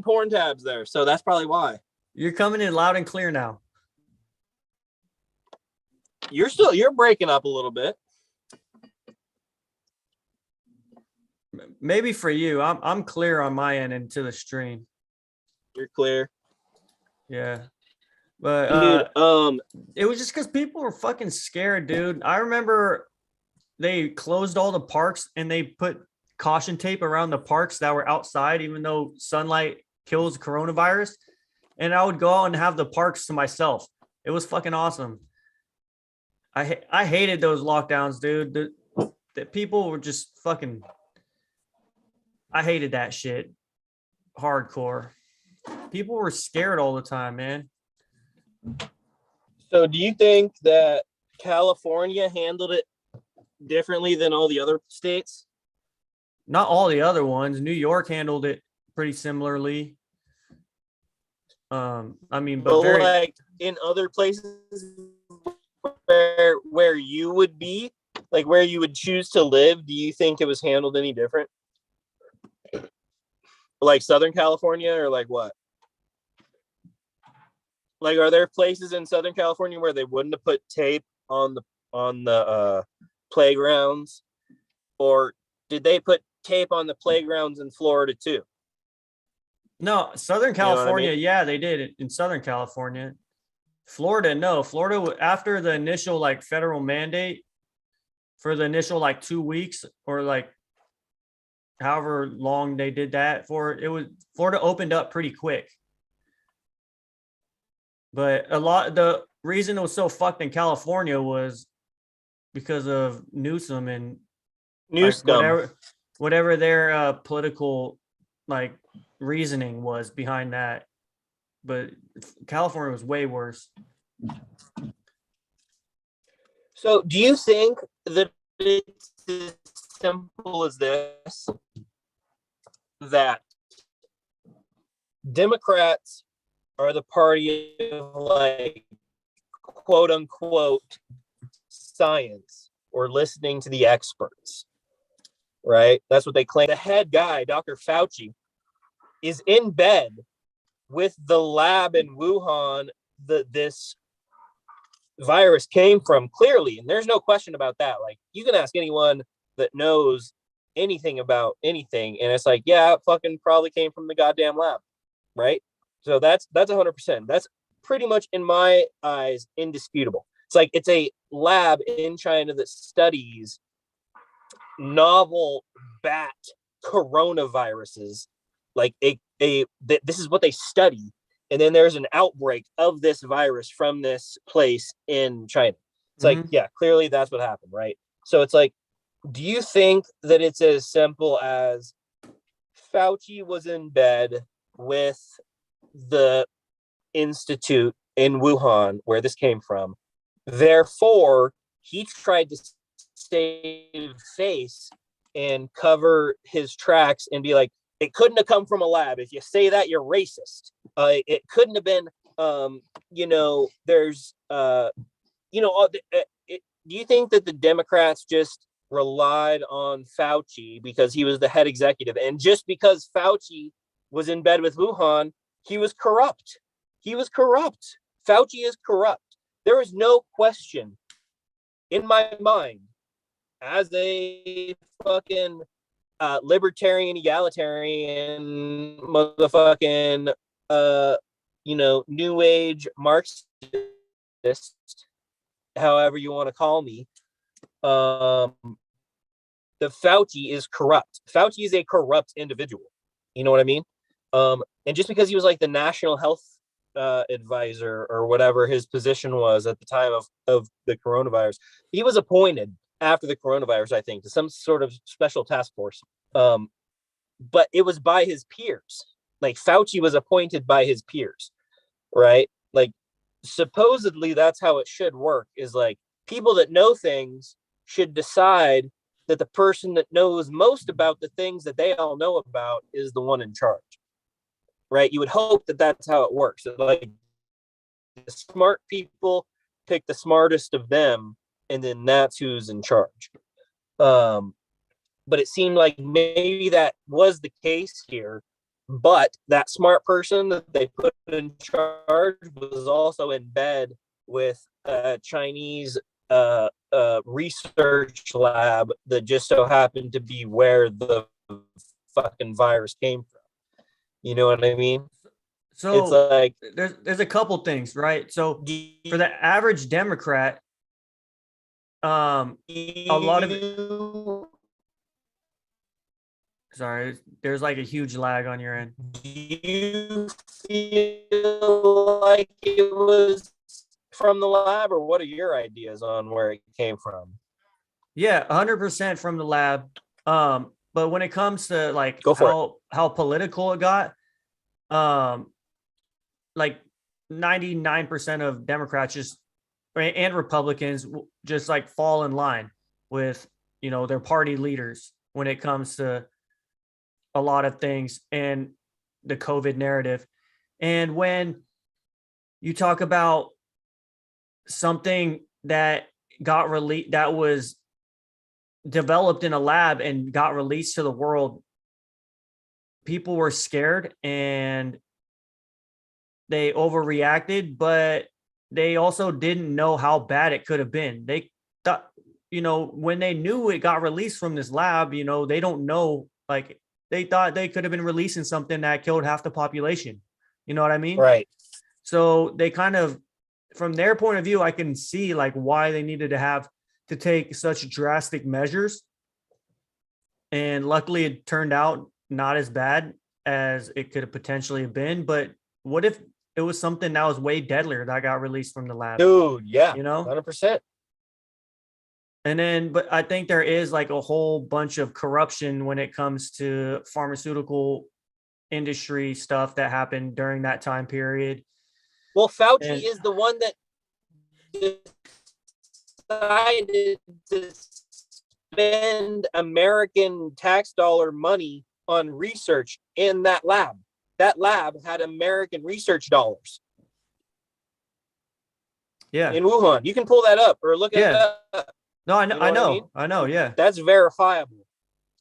porn tabs there, so that's probably why. You're coming in loud and clear now. You're breaking up a little bit. Maybe for you. I'm clear on my end into the stream. You're clear. Yeah. But dude, it was just because people were fucking scared, dude. I remember they closed all the parks and they put caution tape around the parks that were outside, even though sunlight kills coronavirus. And I would go out and have the parks to myself. It was fucking awesome. I hated those lockdowns, dude. The people were just fucking. I hated that shit. Hardcore. People were scared all the time, man. So do you think that California handled it differently than all the other states? Not all the other ones. New York handled it pretty similarly. I mean, but like in other places where you would be, like where you would choose to live, do you think it was handled any different? Like Southern California or like what? Like, are there places in Southern California where they wouldn't have put tape on the playgrounds, or did they put tape on the playgrounds in Florida too? No, Southern California, yeah, they did it in Southern California. Florida, no. Florida, after the initial like federal mandate for the initial like 2 weeks or like however long they did that for, Florida opened up pretty quick. But the reason it was so fucked in California was because of Newsom and New like scum. whatever their political like reasoning was behind that. But California was way worse. So do you think that it's as simple as this, that Democrats are the party of like quote unquote science or listening to the experts, right? That's what they claim. The head guy, Dr. Fauci, is in bed with the lab in Wuhan that this virus came from, clearly, and there's no question about that. Like, you can ask anyone that knows anything about anything, and it's like, yeah, it fucking probably came from the goddamn lab, right? So that's 100%. That's pretty much, in my eyes, indisputable. It's like it's a lab in China that studies novel bat coronaviruses. Like this is what they study, and then there's an outbreak of this virus from this place in China. It's like, yeah, clearly that's what happened, right? So it's like, do you think that it's as simple as Fauci was in bed with the institute in Wuhan where this came from, therefore he tried to save face and cover his tracks and be like, it couldn't have come from a lab. If you say that, you're racist. It couldn't have been, there's, do you think that the Democrats just relied on Fauci because he was the head executive? And just because Fauci was in bed with Wuhan, he was corrupt. He was corrupt. Fauci is corrupt. There is no question in my mind, as a fucking libertarian, egalitarian, motherfucking, new age Marxist, however you want to call me, the Fauci is corrupt. Fauci is a corrupt individual. You know what I mean? And just because he was like the national health advisor or whatever his position was at the time of the coronavirus, he was appointed after the coronavirus, I think, to some sort of special task force. But it was by his peers. Like, Fauci was appointed by his peers, right? Like, supposedly that's how it should work, is like people that know things should decide that the person that knows most about the things that they all know about is the one in charge, right? You would hope that that's how it works. That, like, the smart people pick the smartest of them, and then that's who's in charge. But it seemed like maybe that was the case here, but that smart person that they put in charge was also in bed with a Chinese research lab that just so happened to be where the fucking virus came from. You know what I mean? So it's like there's a couple things, right? So for the average Democrat, a lot of it, sorry, there's like a huge lag on your end. Do you feel like it was from the lab, or what are your ideas on where it came from? Yeah, 100% from the lab. But when it comes to like how political it got, like 99% of Democrats and Republicans just like fall in line with, their party leaders when it comes to a lot of things and the COVID narrative. And when you talk about something that got released, that was developed in a lab and got released to the world, people were scared and they overreacted, but they also didn't know how bad it could have been. They thought, when they knew it got released from this lab, they don't know, like, they thought they could have been releasing something that killed half the population. You know what I mean? Right. So they kind of, from their point of view, I can see like why they needed to take such drastic measures. And luckily it turned out not as bad as it could have potentially have been. But what if it was something that was way deadlier that got released from the lab? Dude, yeah. 100%. And then, but I think there is like a whole bunch of corruption when it comes to pharmaceutical industry stuff that happened during that time period. Well, Fauci is the one that decided to spend American tax dollar money on research in that lab. That lab had American research dollars. Yeah. In Wuhan. You can pull that up or look at that. No, I know. You know I know. Yeah. That's verifiable.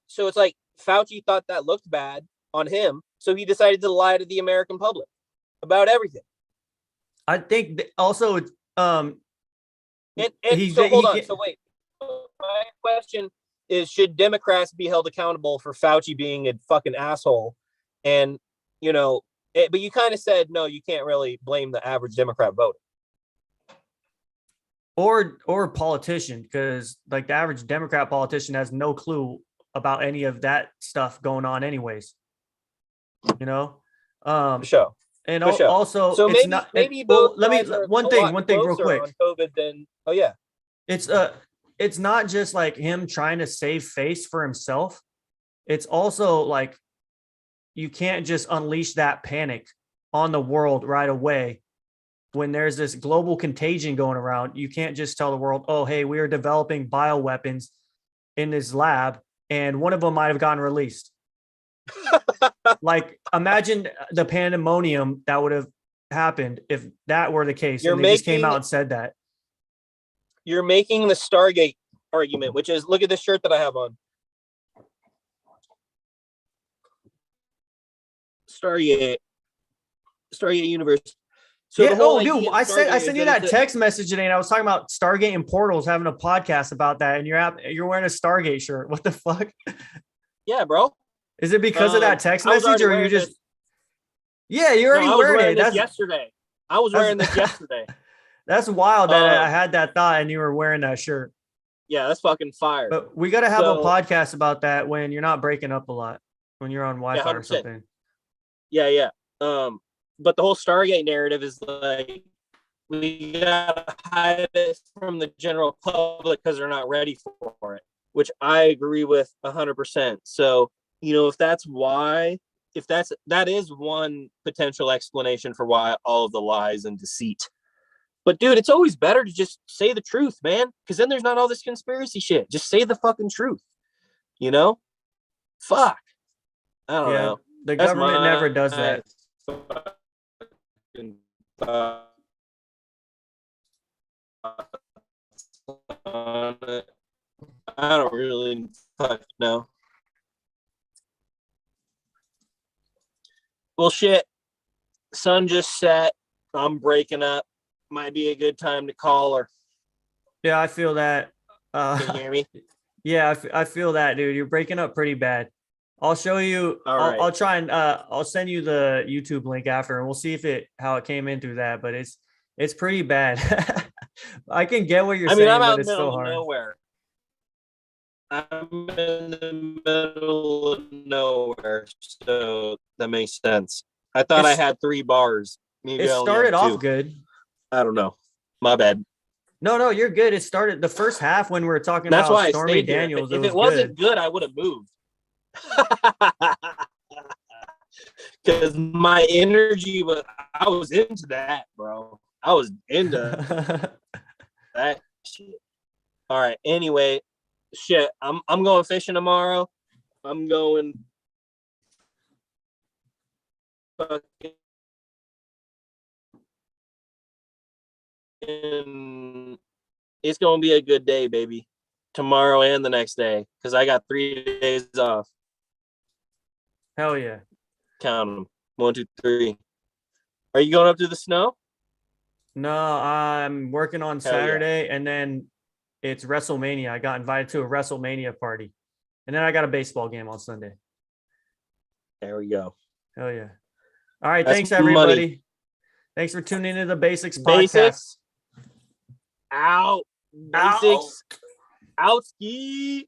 So it's like Fauci thought that looked bad on him. So he decided to lie to the American public about everything. I think also, so hold on. So wait, my question is, should Democrats be held accountable for Fauci being a fucking asshole? And, you know, but you kind of said, no, you can't really blame the average Democrat voter. Or politician, because like the average Democrat politician has no clue about any of that stuff going on anyways. You know? For sure. And also, so it's maybe both. Let me one thing real quick. On COVID, then yeah, it's not just like him trying to save face for himself. It's also like you can't just unleash that panic on the world right away when there's this global contagion going around. You can't just tell the world, "Oh, hey, we are developing bioweapons in this lab, and one of them might have gotten released." Like, imagine the pandemonium that would have happened if that were the case. And they just came out and said that. You're making the Stargate argument, which is, look at this shirt that I have on. Stargate universe. So yeah, dude, I sent you that text message today, and I was talking about Stargate and Portals having a podcast about that, and you're wearing a Stargate shirt. What the fuck? Yeah, bro. Is it because of that text message, or you just? Yeah, you're already wearing it. That's yesterday. I was wearing this yesterday. That's wild that I had that thought and you were wearing that shirt. Yeah, that's fucking fire. But we got to have a podcast about that when you're not breaking up a lot, when you're on Wi-Fi or something. Yeah. But the whole Stargate narrative is like, we gotta hide it from the general public because they're not ready for it, which I agree with 100%. So, you know, if that is one potential explanation for why all of the lies and deceit. But dude, it's always better to just say the truth, man, because then there's not all this conspiracy shit. Just say the fucking truth, you know? Fuck. I don't know. The government never does that. I don't really know. Well, shit. Sun just set. I'm breaking up. Might be a good time to call her. Yeah, I feel that. Can you hear me? Yeah, I feel that, dude. You're breaking up pretty bad. I'll show you. I'll try and I'll send you the YouTube link after, and we'll see how it came in through that. But it's pretty bad. I can get what you're saying, but it's still hard. Nowhere. I'm in the middle of nowhere, so that makes sense. I thought I had 3 bars. Maybe it started off good. I don't know. My bad. No, you're good. It started the first half when we were talking about Stormy Daniels. If it wasn't good, I would have moved. Because my energy I was into that, bro. I was into that shit. All right. Anyway, shit. I'm going fishing tomorrow. I'm going and it's gonna be a good day, baby. Tomorrow and the next day, because I got 3 days off. Hell yeah! Count them. 1, 2, 3. Are you going up to the snow? No, I'm working on Saturday, and then it's WrestleMania. I got invited to a WrestleMania party, and then I got a baseball game on Sunday. There we go. Hell yeah! All right, thanks everybody. Money. Thanks for tuning into the Basics podcast. Out. Basics. Out ski.